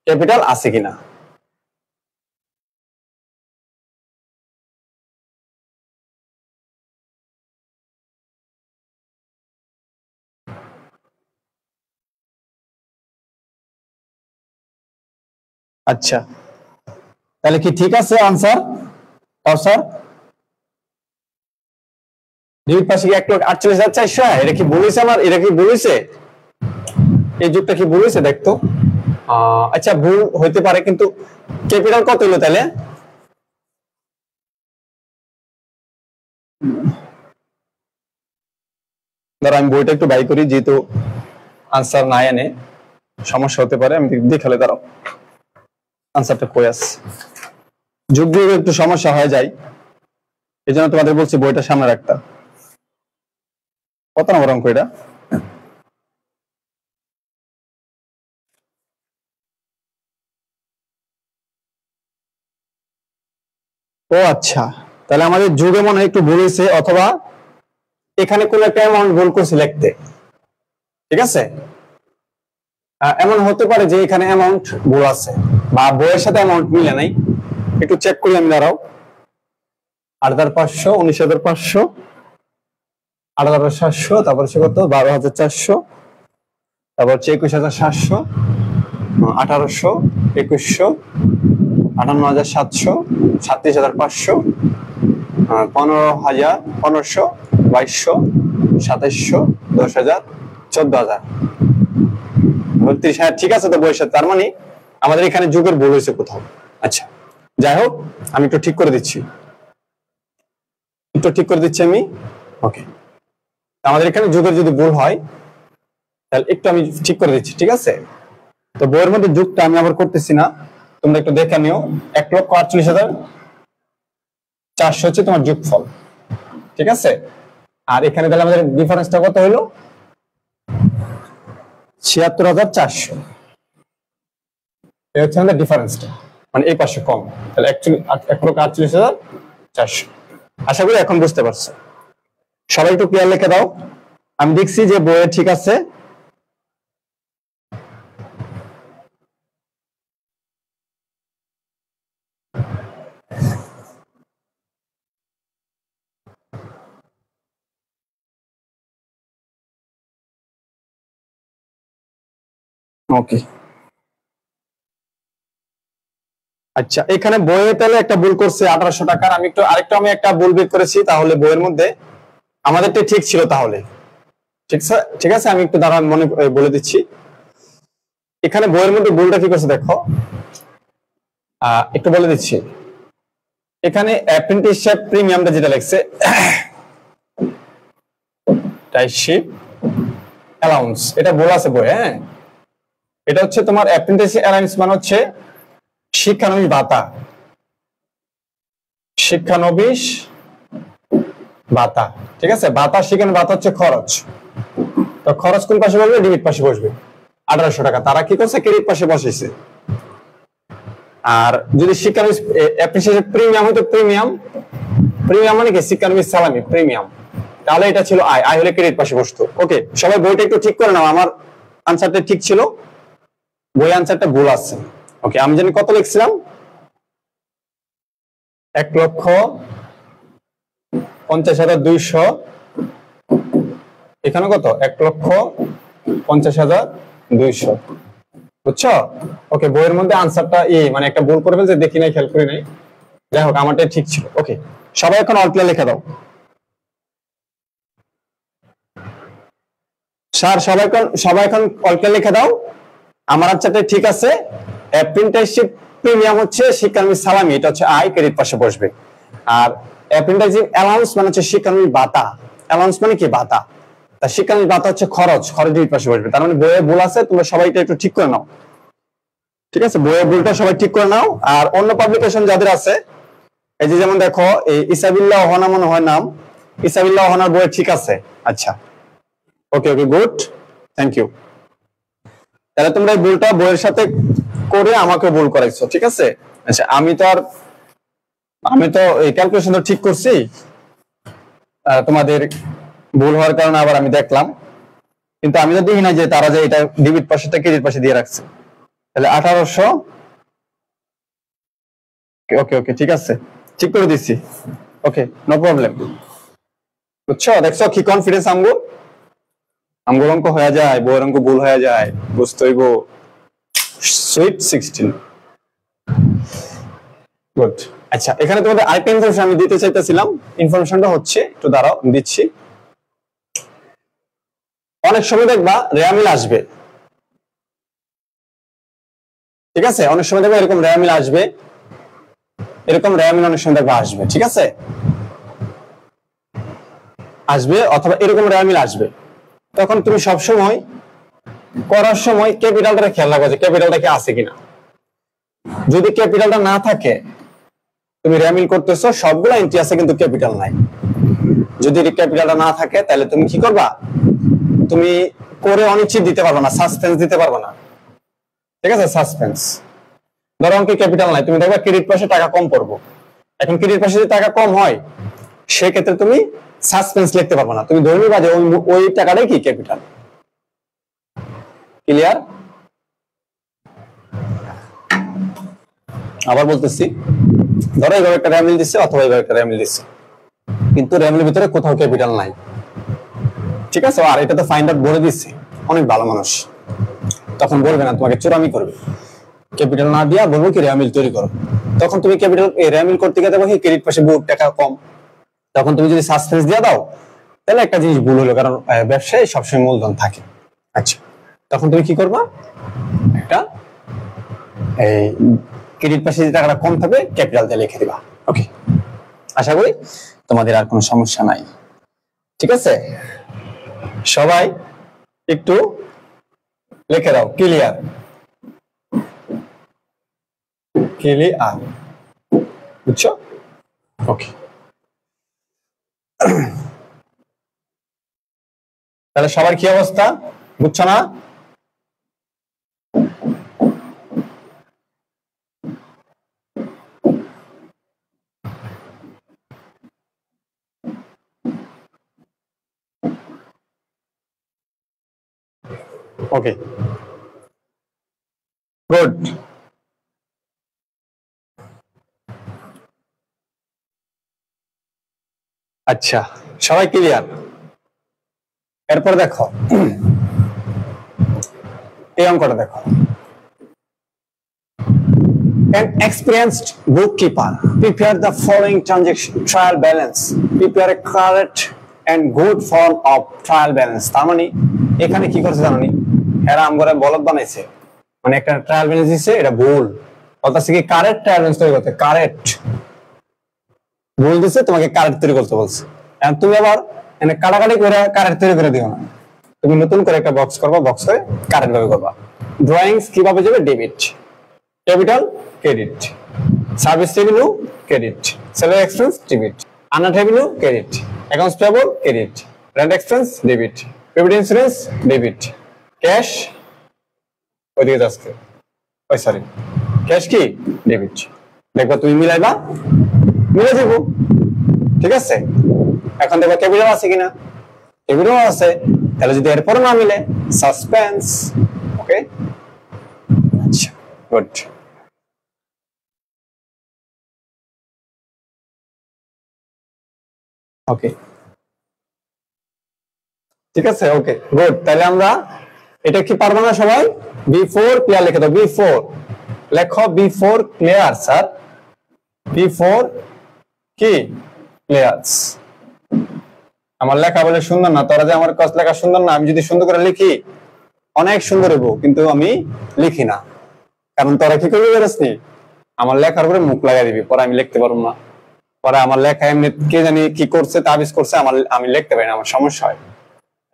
ক্যাপিটাল আছে কিনা। আচ্ছা, তাহলে কি ঠিক আছে আনসার? স্যার ডেবিট পাশে কি ১,৪৮,৪০০, এটা কি বলেছে আমার, এটা কি বলেছে, এই যুগটা কি বলেছে দেখতো। আচ্ছা, ভুল হইতে পারে, কিন্তু ক্যাপিটাল কত হলো তাহলে? ধরো আমি বইটা একটু বাই করি, যেহেতু আনসার না এনে সমস্যা হতে পারে, আমি দেখালে দাঁড়াও আনসারটা কই আছে। যোগ বিয়োগ একটু সমস্যা হয়ে যায়, এই জন্য তোমাদের বলছি বইটা সামনে রাখতে। কত নম্বর অঙ্ক এটা? ও আচ্ছা, তাহলে আমাদের যোগে মনে হয় একটু ভুল হয়েছে, অথবা এখানে কোন একটা অ্যামাউন্ট ভুল করছি লিখতে। ঠিক আছে, এমন হতে পারে যে এখানে অ্যামাউন্ট ভুল আছে, বা বইয়ের সাথে অ্যামাউন্ট মিলে নাই, একটু চেক করি আমি, দাঁড়াও। ৮,৫০০, ১৯,৫০০, ৮,৭০০, তারপর হচ্ছে কত, ১২,৪০০, তারপর হচ্ছে ২১,৭০০, ১৮০০, ২১০০, ৫৮,৭০০, ৩৭,৫০০, ১৫,০০০, ১৫০০, ২২০০, ২৭০০, ১০,০০০, ১৪,০০০, ৩২,০০০। ঠিক আছে তো বইয়ের সাথে, তার মানে আমাদের এখানে যুগের ভুল হয়েছে কোথাও। আচ্ছা, যাই হোক, আমি একটু ঠিক করে দিচ্ছি, আমি। ওকে, আমাদের এখানে যুগের যদি ভুল হয় তাহলে একটু আমি ঠিক করে দিচ্ছি। ঠিক আছে, তো বইয়ের মধ্যে যুগটা আমি আবার করতেছি না, তোমরা একটু দেখে নিও। ১,৪৮,৪০০ হচ্ছে তোমার যোগফল। ঠিক আছে, আর এখানে তাহলে আমাদের ডিফারেন্সটা কত হলো, ৭৬,৪০০। এই হচ্ছে আমাদের ডিফারেন্সটা, মানে এই পাশে কম, তাহলে অ্যাকচুয়ালি ১,৪৮,৪০০। আশা করি এখন বুঝতে পারছো। সবাই একটু ক্লিয়ার লিখে দাও, আমি দেখছি যে বইয়ে ঠিক আছে। ওকে, আচ্ছা, এখানে বইয়ে তাহলে একটা ভুল করছে ১৮০০ টাকার। আমি একটু আরেকটা একটা ভুল বের করেছি, তাহলে বইয়ের মধ্যে আমাদেরটা ঠিক ছিল তাহলে। ঠিক আছে, আমি একটু দাঁড়ান মনে বলে দিচ্ছি। এখানে বইয়ের মধ্যে ভুলটা কি করছে দেখো, একটু বলে দিচ্ছি। এখানে অ্যাপ্রেন্টিসশিপ প্রিমিয়ামটা যেটা লিখছে, টাইশিপ অ্যালাউন্স, এটা ভুল আছে বই। হ্যাঁ, এটা হচ্ছে তোমার অ্যাপ্রেন্টিসশিপ অ্যালাউন্স মানে হচ্ছে শিক্ষানবিশ ভাতা, শিক্ষানবিশ ভাতা। ঠিক আছে, ভাতা, শিক্ষানবিশ ভাতা হচ্ছে খরচ। তো খরচ কোন পাশে বসবে, ডেবিট পাশে বসবে। ১৮০০ টাকা তারা কি করছে, ক্রেডিট পাশে বসেছে। আর যদি শিক্ষানবিশ অ্যাপ্রিসিয়েশন প্রিমিয়াম হতো, প্রিমিয়াম মানে কি, শিক্ষানবিশ সালামি প্রিমিয়াম, তাহলে এটা ছিল আয়, হলে ক্রেডিট পাশে বসতো। ওকে, সবাই বইটা একটু ঠিক করে নাও, আমার আনসারটা ঠিক ছিল, বই আনসারটা ভুল আছে। ওকে, আমি জানি কত লিখছিলাম, ১,৫০,২০০, এখানে কত, ১,৫০,২০০। বুঝছো? ওকে, বইয়ের মধ্যে আনসারটা মানে একটা ভুল করে ফেলছে, দেখি নাই, খেয়াল করি নাই। যাই হোক আমারটাই ঠিক ছিল। ওকে, সবাই এখন অল ক্লিয়ার লিখে দাও। স্যার সবাই এখন অল ক্লিয়ার লিখে দাও। আমার আচ্ছাটা ঠিক আছে। অ্যাপ্রেন্টিসশিপ প্রিমিয়াম হচ্ছে শিক্ষানবিশ সালামি, এটা হচ্ছে আয়, ক্রেডিট পাশে বসবে। আর অ্যাপ্রেন্টিসশিপ অ্যালাউন্স মানে হচ্ছে শিক্ষানবিশ ভাতা। অ্যালাউন্স মানে কি? ভাতা। তা শিক্ষানবিশ ভাতা হচ্ছে খরচ ডেবিট পাশে বসবে। তার মানে বইয়ে ভুল আছে, তোমরা সবাই এটা একটু ঠিক করে নাও। ঠিক আছে, বইয়ের ভুলটা সবাই ঠিক করে নাও। আর অন্য পাবলিকেশন যাদের আছে, এই যে যেমন দেখো এই ইসাবিল্লাহ ওহনা মনে হয় নাম, ইসাবিল্লাহ ওহনার বই ঠিক আছে। আচ্ছা, ওকে ওকে, গুড, থ্যাংক ইউ। তাহলে তোমরা এই ভুলটা বইয়ের সাথে করে আমাকে ভুল করাইছো, ঠিক আছে? আচ্ছা, আমি তো এই ক্যালকুলেশন তো ঠিক করছি, তোমাদের ভুল হওয়ার কারণে আবার আমি দেখলাম, কিন্তু আমি তো দেখি না যে তারা যে এটা ডেবিট পাশেটা ক্রেডিট পাশে দিয়ে রাখছে। তাহলে 1800, ওকে ওকে, ঠিক আছে, ঠিক করে দিচ্ছি। ওকে, নো প্রবলেম। বুঝছো? দেখছো কি কনফিডেন্স আমগো অঙ্ক হয়ে যায়, বইয়ের অঙ্ক ভুল হয়ে যায়, বুঝতে হইব। Sweet 16, good. আচ্ছা, এখানে তোমাদের আরেকটা ইনফরমেশন আমি দিতে চাইতেছিলাম। ইনফরমেশনটা হচ্ছে, একটু দাঁড়াও দিচ্ছি। অনেক সময় দেখবা রেয়ামিল আসবে, ঠিক আছে? অনেক সময় দেখবা এরকম রেয়ামিল আসবে, এরকম রেয়ামিল অনেক সময় দেখবা আসবে, ঠিক আছে? আসবে, অথবা এরকম রেয়ামিল আসবে। তখন তুমি সবসময় করার সময় ক্যাপিটালটা খেয়াল রাখো যে ক্যাপিটালটা কি আছে কিনা। যদি ক্যাপিটালটা না থাকে, তুমি রেয়ামিল করতেছো, সবগুলো এন্ট্রি আছে কিন্তু ক্যাপিটাল নাই। যদি ক্যাপিটালটা না থাকে তাহলে তুমি কি করবা? তুমি করে অনিশ্চিত দিতে পারবে না, সাসপেন্স দিতে পারবে না, ঠিক আছে? সাসপেন্স। ধরো অঙ্কে ক্যাপিটাল নাই, তুমি দেখবা ক্রেডিট পাশে টাকা কম পড়বো। এখন ক্রেডিট পাশে যদি টাকা কম হয়, সেক্ষেত্রে তুমি সাসপেন্স লিখতে পারবে না, তুমি ধরে নিবা যে ওই টাকাটাই কি ক্যাপিটাল। ক্লিয়ার? আবার বলতেছি, ধরো এইভাবে একটা রেয়ামিল দিচ্ছে অথবা এইভাবে একটা রেয়ামিল দিচ্ছে, কিন্তু রেয়ামিলের ভিতরে কোথাও ক্যাপিটাল নাই, ঠিক আছে? আর এটা তো ফাইন্ড আউট বলে দিচ্ছে, অনেক ভালো মানুষ, তখন বলবে না তোমাকে চোরামি করবে, ক্যাপিটাল না দিয়া বলবো কি রেয়ামিল তৈরি করো। তখন তুমি ক্যাপিটাল রেয়ামিল করতে গিয়ে দেখো কি ক্রেডিট পাশে বহুত টাকা কম, তখন তুমি যদি সাসপেন্স দিয়ে দাও তাহলে একটা জিনিস ভুল হলো, কারণ ব্যবসায় সবসময় মূলধন থাকে। আচ্ছা, তখন তুমি কি করবা? একটা এই ক্রেডিট পাশে যে টাকাটা কম থাকবে ক্যাপিটাল দিয়ে লিখে দিবা। ওকে, আশা করি তোমাদের আর কোনো সমস্যা নাই, ঠিক আছে? সবাই একটু লিখে দাও, ক্লিয়ার? ক্লিয়ার, বুঝছো? ওকে, তাহলে সবার কি অবস্থা, বুঝছো না? ওকে, গুড। আচ্ছা, সবাই ক্লিয়ার? এরপর দেখো এই অঙ্কটা দেখো। An experienced bookkeeper prepare the following transaction trial balance. Prepare a correct and good form of trial balance. তার মানে এখানে কি করছে জানো নি? এরা আমগরে বলদ বানাইছে, মানে একটা ট্রায়াল ব্যালেন্স দিছে, এটা ভুল। অর্থাৎ কি কারেক্ট ট্রায়াল ব্যালেন্স তৈরি করতে, কারেক্ট ভুল দিছে, তোমাকে কারেক্ট তৈরি করতে বলছে। এখন তুমি আবার এনে কাটাকাটি করে কারেক্ট তৈরি করে দিও না, তুমি নতুন করে একটা বক্স করবা, বক্স করে কারেক্ট ভাবে করবা। ড্রয়িংস কিভাবে যাবে? Debit, capital credit, service revenue credit, salary expense debit, unearned revenue credit, accounts payable credit, rent expense debit, payment insurance debit, cash ওইদিকে যাচ্ছে, ওই সরি ক্যাশ কি ডেবিট। দেখবা তুমি মিলাইবা, মিলে যাব, ঠিক আছে? এখন দেখবা ক্যাপিটাল আছে কিনা, ক্যাপিটাল আছে, তাহলে যদি এরপর না মিলে সাসপেন্স। ওকে, আচ্ছা, গুড। ওকে, ঠিক আছে, ওকে গুড। তাহলে আমরা এটা কি পারবো না সবাই? B4 ক্লিয়ার লিখে দাও, B4 লেখো, B4 ক্লিয়ার স্যার। B4 কি ক্লিয়ার্স। আমার লেখা বলে সুন্দর না, তোরা যে আমার কাজ লেখা সুন্দর না, আমি যদি সুন্দর করে লিখি অনেক সুন্দর হইব, কিন্তু আমি লিখি না, কারণ তোরা কি করবি বেরোসনি, আমার লেখার উপরে মুখ লাগাই দিবি, পরে আমি লিখতে পারবো না, পরে আমার লেখা এমনি কে জানি কি করছে তাবিজ করছে, আমি লিখতে পারি না, আমার সমস্যা হয়।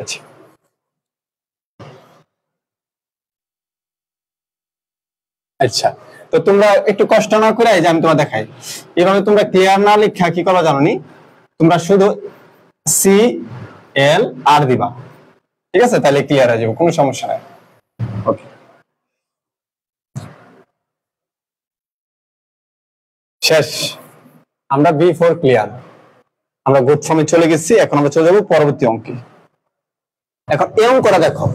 আচ্ছা আচ্ছা, তো তোমরা একটু কষ্ট না করে যে আমি তোমার দেখাই, এভাবে তোমরা ক্লিয়ার না লিখা কি করা জানো নি, তোমরা শুধু CL দিবা, ঠিক আছে, তাহলে ক্লিয়ার হয়ে যাবে, কোনো সমস্যা নাই। ওকে, শেষ, আমরা B4 ক্লিয়ার, আমরা গুড ফর্মে চলে গেছি, এখন আমরা চলে যাবো পরবর্তী অঙ্কে। এখন এই অঙ্কটা দেখো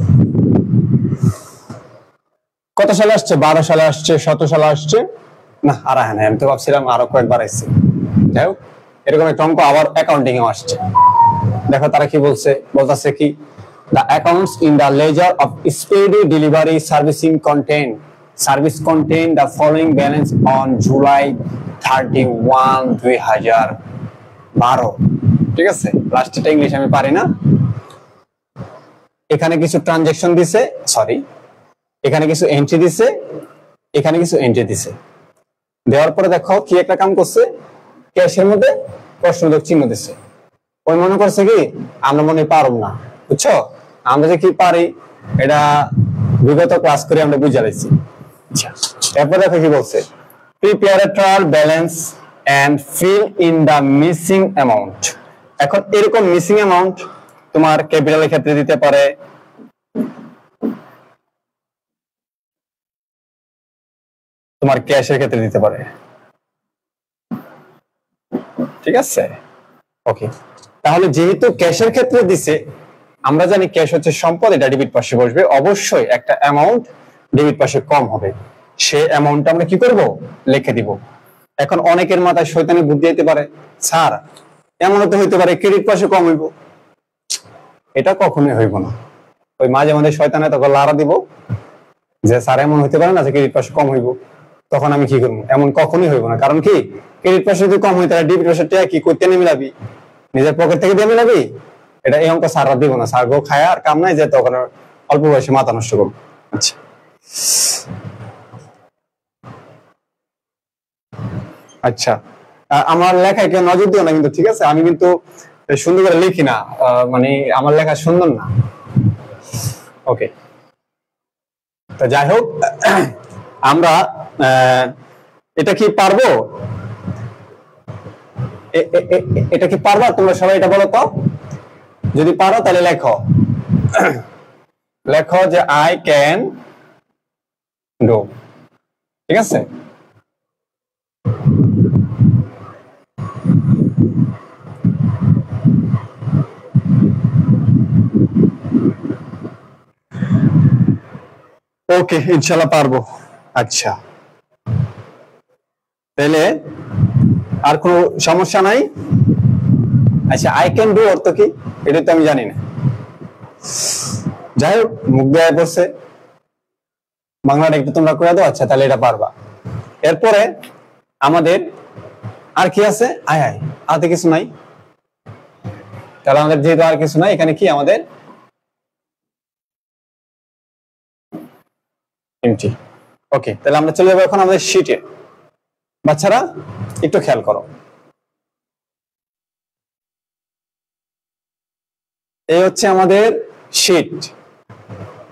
কত সালে আসছে, 12 সালে আসছে, 17 সালে আসছে না, আর হ্যাঁ আমি তো ভাবছিলাম আরো কয়েকবার আসছে, যাই হোক এরকম একটা অঙ্ক আবার অ্যাকাউন্টিং এও আসছে। দেখো তারা কি বলছে, বলতেছে কি, the accounts in the ledger of speedy delivery service contain the following balance on July 31, 2012। ঠিক আছে, লাস্টটা ইংলিশ আমি পারি না, এখানে কিছু ট্রানজাকশন দিছে, সরি এখানে কিছু এন্ট্রি দিছে, এখানে কিছু এন্ট্রি দিছে, দেওয়ার পরে দেখো কি একটা কাম করছে, ক্যাশের মধ্যে প্রশ্নবোধক চিহ্ন দিছে, ওই মনে করছে কি আমরা মনে পারব না, বুঝছো, আমরা যে কি পারি এটা বিগত ক্লাস করে আমরা বুঝে লাইছি। আচ্ছা, এরপর দেখো কি বলছে, prepare a trial balance and fill in the missing amount. এখন এরকম মিসিং অ্যামাউন্ট তোমার ক্যাপিটালের ক্ষেত্রে দিতে পারে, তোমার ক্যাশের ক্ষেত্রে দিতে পারে, ঠিক আছে। ওকে, তাহলে যেহেতু ক্যাশের ক্ষেত্রে দিছে, আমরা জানি ক্যাশ হচ্ছে সম্পদ, এটা ডেবিট পাশে বসবে, অবশ্যই একটা অ্যামাউন্ট ডেবিট পাশে কম হবে, সে অ্যামাউন্টটা আমরা কি করব, লিখে দিব। এখন অনেকের মাথায় শয়তানি বুদ্ধি দিতে পারে, স্যার এমন তো হইতে পারে ক্রেডিট পাশে কম হইব, এটা কখনোই হইব না। ওই মাঝে মাঝে শয়তানে তখন লাড়া দিব যে স্যার এমন হইতে পারে না যে ক্রেডিট পাশে কম হইব, তখন আমি কি করবো, এমন কখনোই হইব না, কারণ কি ক্রেডিট পাশে যদি কম হয় তাহলে ডেবিট পাশে টাকা কি করতে নিয়ে মিলাবি, নিজের পকেট থেকে দিয়ে মিলাবি, এটা এই অঙ্ক স্যাররা দিব না, স্যার গো খায় আর কাম নাই যে তখন অল্প বয়সে মাথা নষ্ট করবো। আচ্ছা আচ্ছা, আমার লেখায় কেউ নজর দিও না কিন্তু, ঠিক আছে, আমি কিন্তু সুন্দর করে লিখি না, মানে আমার লেখা সুন্দর না। ওকে, তো যাই হোক আমরা এটা কি পারবো, এটা কি পারবা তোমরা সবাই, এটা বলো তো, যদি পারো তাহলে লেখো, লেখো যে আই ক্যান ডু, ঠিক আছে। ওকে, ইনশাল্লাহ পারবো। আচ্ছা, তাহলে আর কোনো সমস্যা নাই। আচ্ছা, আই ক্যান ডু অর্থ কি এটা তো আমি জানি না, যাই হোক মুখ দেওয়া পড়ছে, বাংলাটা একটু তোমরা করে দাও। আচ্ছা, তাহলে এটা পারবা। এরপরে আমাদের আর কি আছে, আয় আয়, আতে কিছু নাই, তাহলে আমাদের যেহেতু আর কিছু নাই, এখানে কি আমাদের এমটি। ওকে, তাহলে আমরা চলে যাবো এখন আমাদের শিটে। বাচ্চারা একটু খেয়াল করো, এই হচ্ছে আমাদের শিট,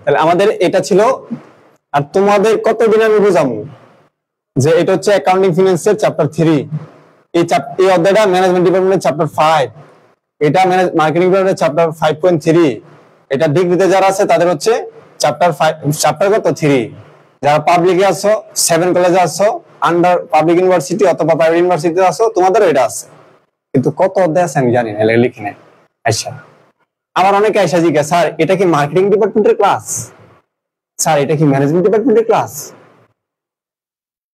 তাহলে আমাদের এটা ছিল, আর তোমাদের কতদিন আমি বুঝাবো যে এটা হচ্ছে অ্যাকাউন্টিং ফিনান্সের চ্যাপ্টার 3, এই অধ্যায়টা ম্যানেজমেন্ট ডিপার্টমেন্টের চ্যাপ্টার 5, এটা মার্কেটিং ডিপার্টমেন্টের চ্যাপ্টার 5.3, এটা ডিগ্রিতে যারা আছে তাদের হচ্ছে চ্যাপ্টার 5, চ্যাপ্টার কত 3, যারা পাবলিকে আছো 7 কলেজে আছো, আন্ডার পাবলিক ইউনিভার্সিটি অথবা প্রাইভেট ইউনিভার্সিটিতে আছো, তোমাদেরও এটা আছে, কিন্তু কত অধ্যায় আছে আমি জানি না, লিখি নাই। আচ্ছা, আমার অনেকে আইসা জিজ্ঞাসা, স্যার এটা কি মার্কেটিং ডিপার্টমেন্টের ক্লাস, স্যার এটা কি ম্যানেজমেন্ট ডিপার্টমেন্টের ক্লাস,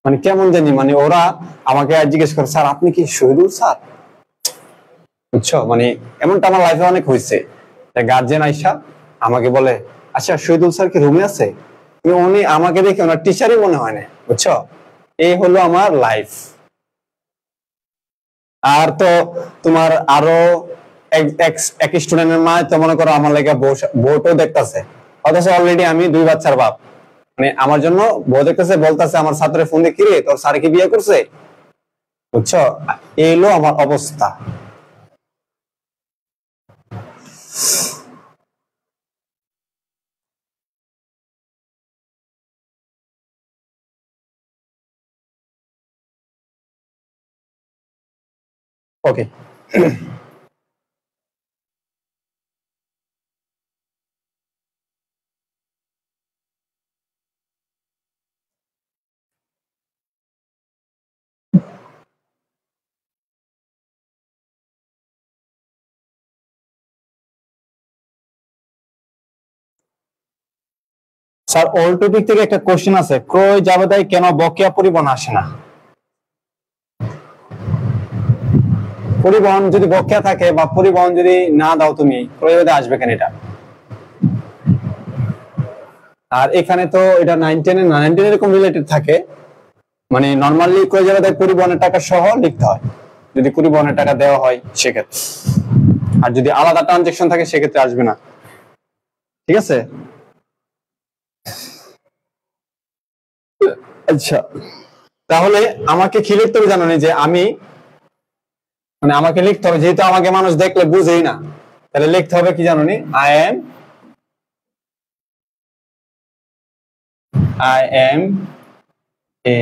মানে কেমন জানি, মানে ওরা আমাকে আর জিজ্ঞেস করে, স্যার আপনি কি শহীদুল স্যার, বুঝছো, মানে এমনটা আমার লাইফে অনেক হয়েছে, গার্জেন আইসা আমাকে বলে, আচ্ছা শহীদুল স্যার কি রুমে আছে, উনি আমাকে দেখে ওনার টিচারই মনে হয় না, বুঝছো, এই হলো আমার লাইফ। আর তো তোমার আরো এক স্টুডেন্টের মা তো মনে করো আমার লাগে বউটাও দেখতেছে, অথচ অলরেডি আমি 2 বাচ্চার বাপ, মানে আমার জন্য বউ দেখতেছে, বলতেছে আমার ছাত্রের ফোন দিয়ে, কিরে তোর স্যার কি বিয়ে করছে, বুঝছো? এই হলো আমার অবস্থা। ওকে, স্যার অল টপিক থেকে একটা কোশ্চেন আছে, ক্রয় জাবেদায় কেন বকেয়া পরিবহন আসে না? পরিবহন যদি বকেয়া থাকে বা পরিবহন যদি না দাও তুমি, ক্রয় জাবেদায় আসবে কেন এটা? আর এখানে তো এটা 9-10 এর 9-10 এরকম রিলেটেড থাকে, মানে নরমালি ক্রয় জাবেদায় পরিবহনের টাকা সহ লিখতে হয় যদি পরিবহনের টাকা দেওয়া হয় সেক্ষেত্রে, আর যদি আলাদা ট্রানজেকশন থাকে সেক্ষেত্রে আসবে না। ঠিক আছে, আচ্ছা তাহলে আমাকে কি লিখতে হবে জানো, যে আমি মানে আমাকে লিখতে হবে, যেহেতু আমাকে মানুষ দেখলে বুঝেই না, তাহলে লিখতে হবে কি জানো, I am a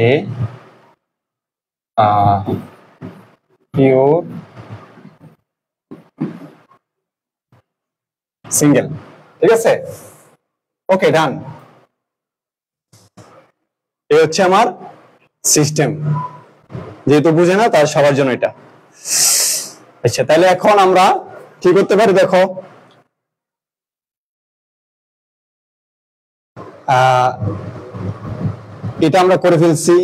pure single. ঠিক আছে, ওকে ডান। এই হচ্ছে আমার সিস্টেম, যেহেতু বুঝে না তার সবার জন্য এটা। আচ্ছা তাহলে এখন আমরা কি করতে পারি দেখো, এটা আমরা করে ফেলছি,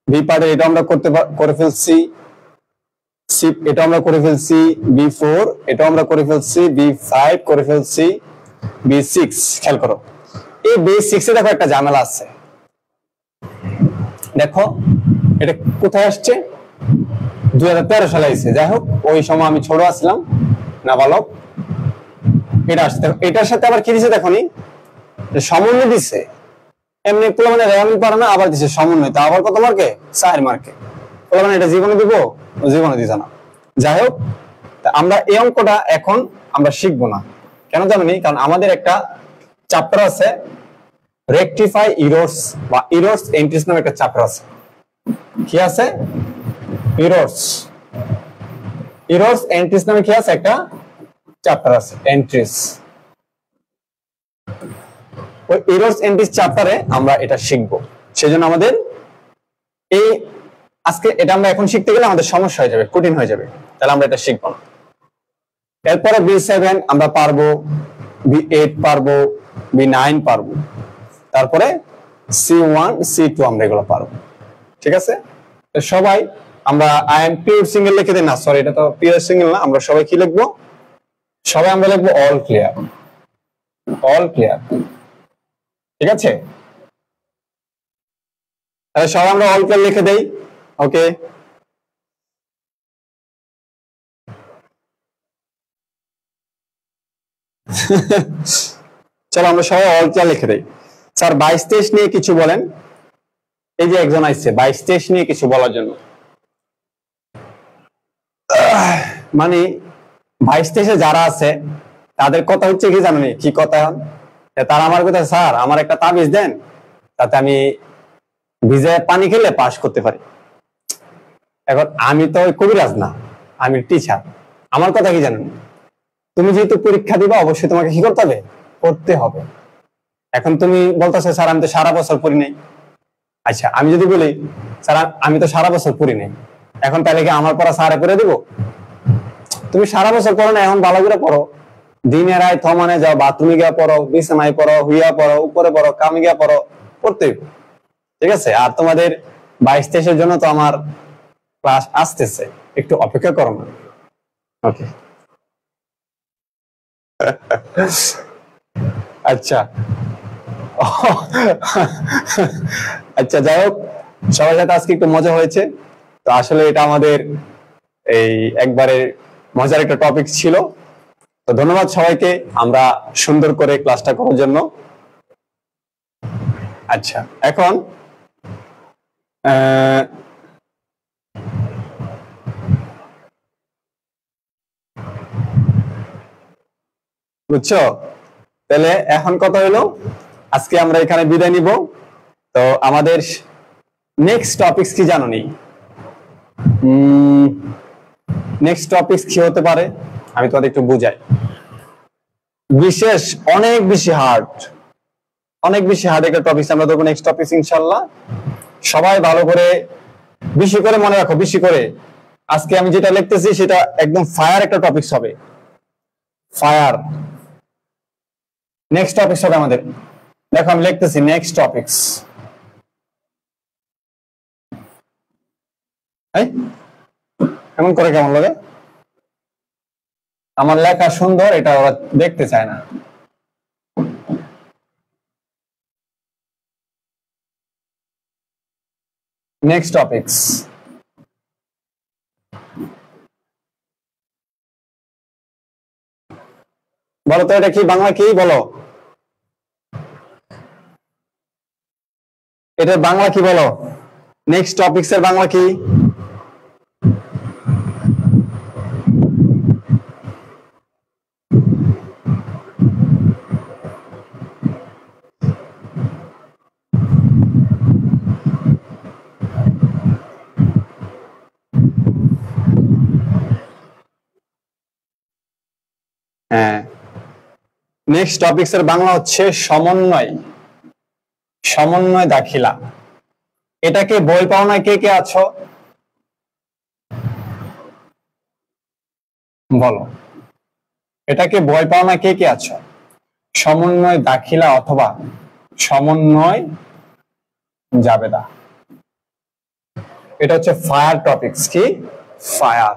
বি পার্টে এটা আমরা করে ফেলছি, সি এটা আমরা করে ফেলছি, B4 এটা আমরা করে ফেলছি, B5 করে ফেলছি, B6 খেয়াল করো। এই B6 এ দেখো একটা ঝামেলা আছে, দেখো এটা কোথায় আসছে, 2013 সালে আসছে। যাই হোক ওই সময় আমি ছোট আসলাম, নাবালক। এটা আসছে, এটার সাথে আবার কি দিছে দেখো নি, সমন্বয় দিছে। এমনি একটু মানে রেওয়ানি পারে না, আবার দিছে সমন্বয়, তা আবার কত মার্কে, 4 মার্কে। মানে এটা জীবনে দিব, জীবনে দিছে না। যাই হোক আমরা এই অঙ্কটা এখন আমরা শিখবো না, কেন জানেন? কারণ আমাদের একটা চ্যাপ্টার আছে রেকটিফাই এরর্স বা এরর্স এন্ট্রিজ নামে একটা চ্যাপ্টার আছে। কি আছে? এরর্স এন্ট্রিজ নামে কি আছে একটা চ্যাপ্টার আছে, এন্ট্রিজ। ওই এরর্স এন্ট্রিজ চ্যাপ্টারে আমরা এটা শিখবো, সেজন্য আমাদের এই আজকে এটা আমরা এখন শিখতে গেলে আমাদের সমস্যা হয়ে যাবে, কঠিন হয়ে যাবে, তাহলে আমরা এটা শিখবো না। এরপরে B7 আমরা পারবো, B8 পারবো, B9 পারবো, তারপরে C1 C2 আমরা এগুলো পারবো। ঠিক আছে, সবাই আমরা আই এম পিওর সিঙ্গেল লিখে দিই না, সরি এটা তো পিওর সিঙ্গেল না, আমরা সবাই কি লিখবো, সবাই আমরা লিখবো অল ক্লিয়ার, অল ক্লিয়ার। ঠিক আছে, তাহলে সবাই আমরা অল ক্লিয়ার লিখে দেই। ওকে, চলো আমরা সবাই অল ক্লিয়ার লিখে দেই। স্যার 22-23 নিয়ে কিছু বলেন। এই যে একজন আসছে 22-23 নিয়ে কিছু বলার জন্য, মানে 22-23 যারা আছে তাদের কথা হচ্ছে কি জানেন, কি কথা, তারা আমার কথা, স্যার আমার একটা তাবিজ দেন তাতে আমি ভিজে পানি খেলে পাস করতে পারি। এখন আমি তো কবিরাজ না, আমি টিচার, আমার কথা কি জানেন, তুমি যেহেতু পরীক্ষা দিবা অবশ্যই তোমাকে কি করতে হবে, পড়তে হবে। এখন তুমি বলতেছো স্যার আমি তো সারা বছর পড়ি নাই, আচ্ছা আমি যদি বলি স্যার আমি তো সারা বছর পড়ি নাই, এখন তাহলে কি আমার পড়া স্যারে করে দিব? তুমি সারা বছর পড়ো না, এখন ভালো করে পড়ো, দিনের আয় থমানে যাও, বাথরুমে গিয়া পড়ো, বিছানায় পড়ো, হুইয়া পড়ো, উপরে পড়ো, কামে গিয়া পড়ো, পড়তে। ঠিক আছে, আর তোমাদের 22-23 জন্য তো আমার ক্লাস আসতেছে, একটু অপেক্ষা করো না। ওকে, আচ্ছা আচ্ছা যাই হোক, সবার সাথে আজকে একটু মজা হয়েছে। তো আসলে এটা আমাদের এই একবারে মজার একটা টপিক ছিল। তো ধন্যবাদ সবাইকে আমরা সুন্দর করে ক্লাসটা করার জন্য। আচ্ছা, এখন বুঝছো? তাহলে এখন কথা হলো আজকে আমরা এখানে বিদায় নিব। তো আমাদের নেক্সট টপিকস কি জানো নি? নেক্সট টপিকস কি হতে পারে আমি তোমাদের একটু বুঝাই। বিশেষ অনেক বেশি হার্ড একটা টপিকস আমরা দেখব নেক্সট টপিকস ইনশাআল্লাহ। সবাই ভালো করে বেশি করে মনে রাখো, বেশি করে। আজকে আমি যেটা লিখতেছি সেটা একদম ফায়ার একটা টপিকস হবে, ফায়ার। নেক্সট টপিকস হবে আমাদের, দেখো আমি লিখতেছি নেক্সট টপিকস। এমন করে কেমন লাগে? আমার লেখা সুন্দর, এটা ওরা দেখতে চায় না। নেক্সট টপিকস, বলো তো এটা কি, বাংলা কি বলো? এটা বাংলা কি বলো? নেক্সট টপিকস এর বাংলা কি? হ্যাঁ, নেক্সট টপিকস এর বাংলা হচ্ছে সমন্বয়, সমন্বয় দাখিলা। এটাকে বই পাও না কে কে আছো? বলো, এটাকে বই পাও না কে কে আছো? সমন্বয় দাখিলা অথবা সমন্বয় জাবেদা। এটা হচ্ছে ফায়ার টপিকস। কি ফায়ার?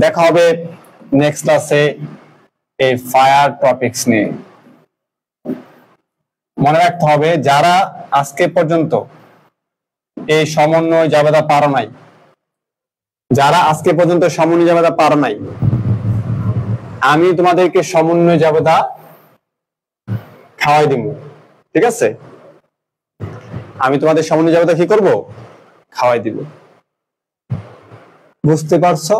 দেখা হবে নেক্সট ক্লাসে এই ফায়ার টপিকস নিয়ে। মনে রাখতে হবে যারা আজকে পর্যন্ত এই সমন্বয় জাবেদা পারো নাই, যারা আজকে পর্যন্ত সমন্বয় জাবেদা পারো নাই, আমি তোমাদেরকে সমন্বয় জাবেদা খাওয়াই দিব। ঠিক আছে? আমি তোমাদের সমন্বয় জাবেদা কি করব? খাওয়াই দিব। বুঝতে পারছো?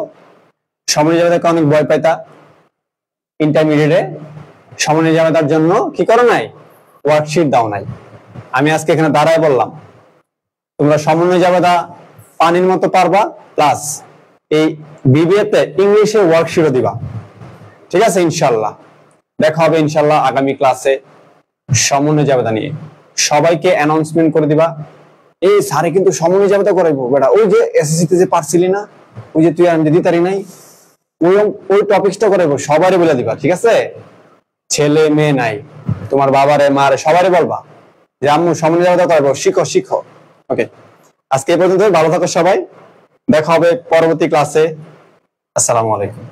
সমন্বয় জাবেদাকে অনেক ভয় পাইতা ইন্টারমিডিয়েটে। সমন্বয় জাবেদার জন্য কি করো নাই? ওয়ার্কশিট দাও নাই। আমি আজকে এখানে দাঁড়ায় বললাম তোমরা সমন্বয় জাবেদা পানির মতো পারবা, প্লাস এই বিবিএতে ইংলিশে ওয়ার্কশিটও দিবা। ঠিক আছে? ইনশাআল্লাহ দেখা হবে ইনশাআল্লাহ আগামী ক্লাসে সমন্বয় জাবেদা নিয়ে। সবাইকে অ্যানাউন্সমেন্ট করে দিবা, এই স্যারে কিন্তু সমন্বয় জাবেদা করাইবো বেটা। ওই যে এসএসসি তে যে পারছিলি না, ওই যে তুই আর দিদি তারি নাই, ওই টপিকসটা করাইবো, সবারই বলে দিবা। ঠিক আছে? ছেলে মেয়ে নাই, তোমার বাবারে মারে সবারই বলবা যে আম্মু সমন্বয় জাবেদা করাইবো, শিখো শিখো। ওকে, আজকে এই পর্যন্ত। ভালো থাকো সবাই, দেখা হবে পরবর্তী ক্লাসে। আসসালামু আলাইকুম।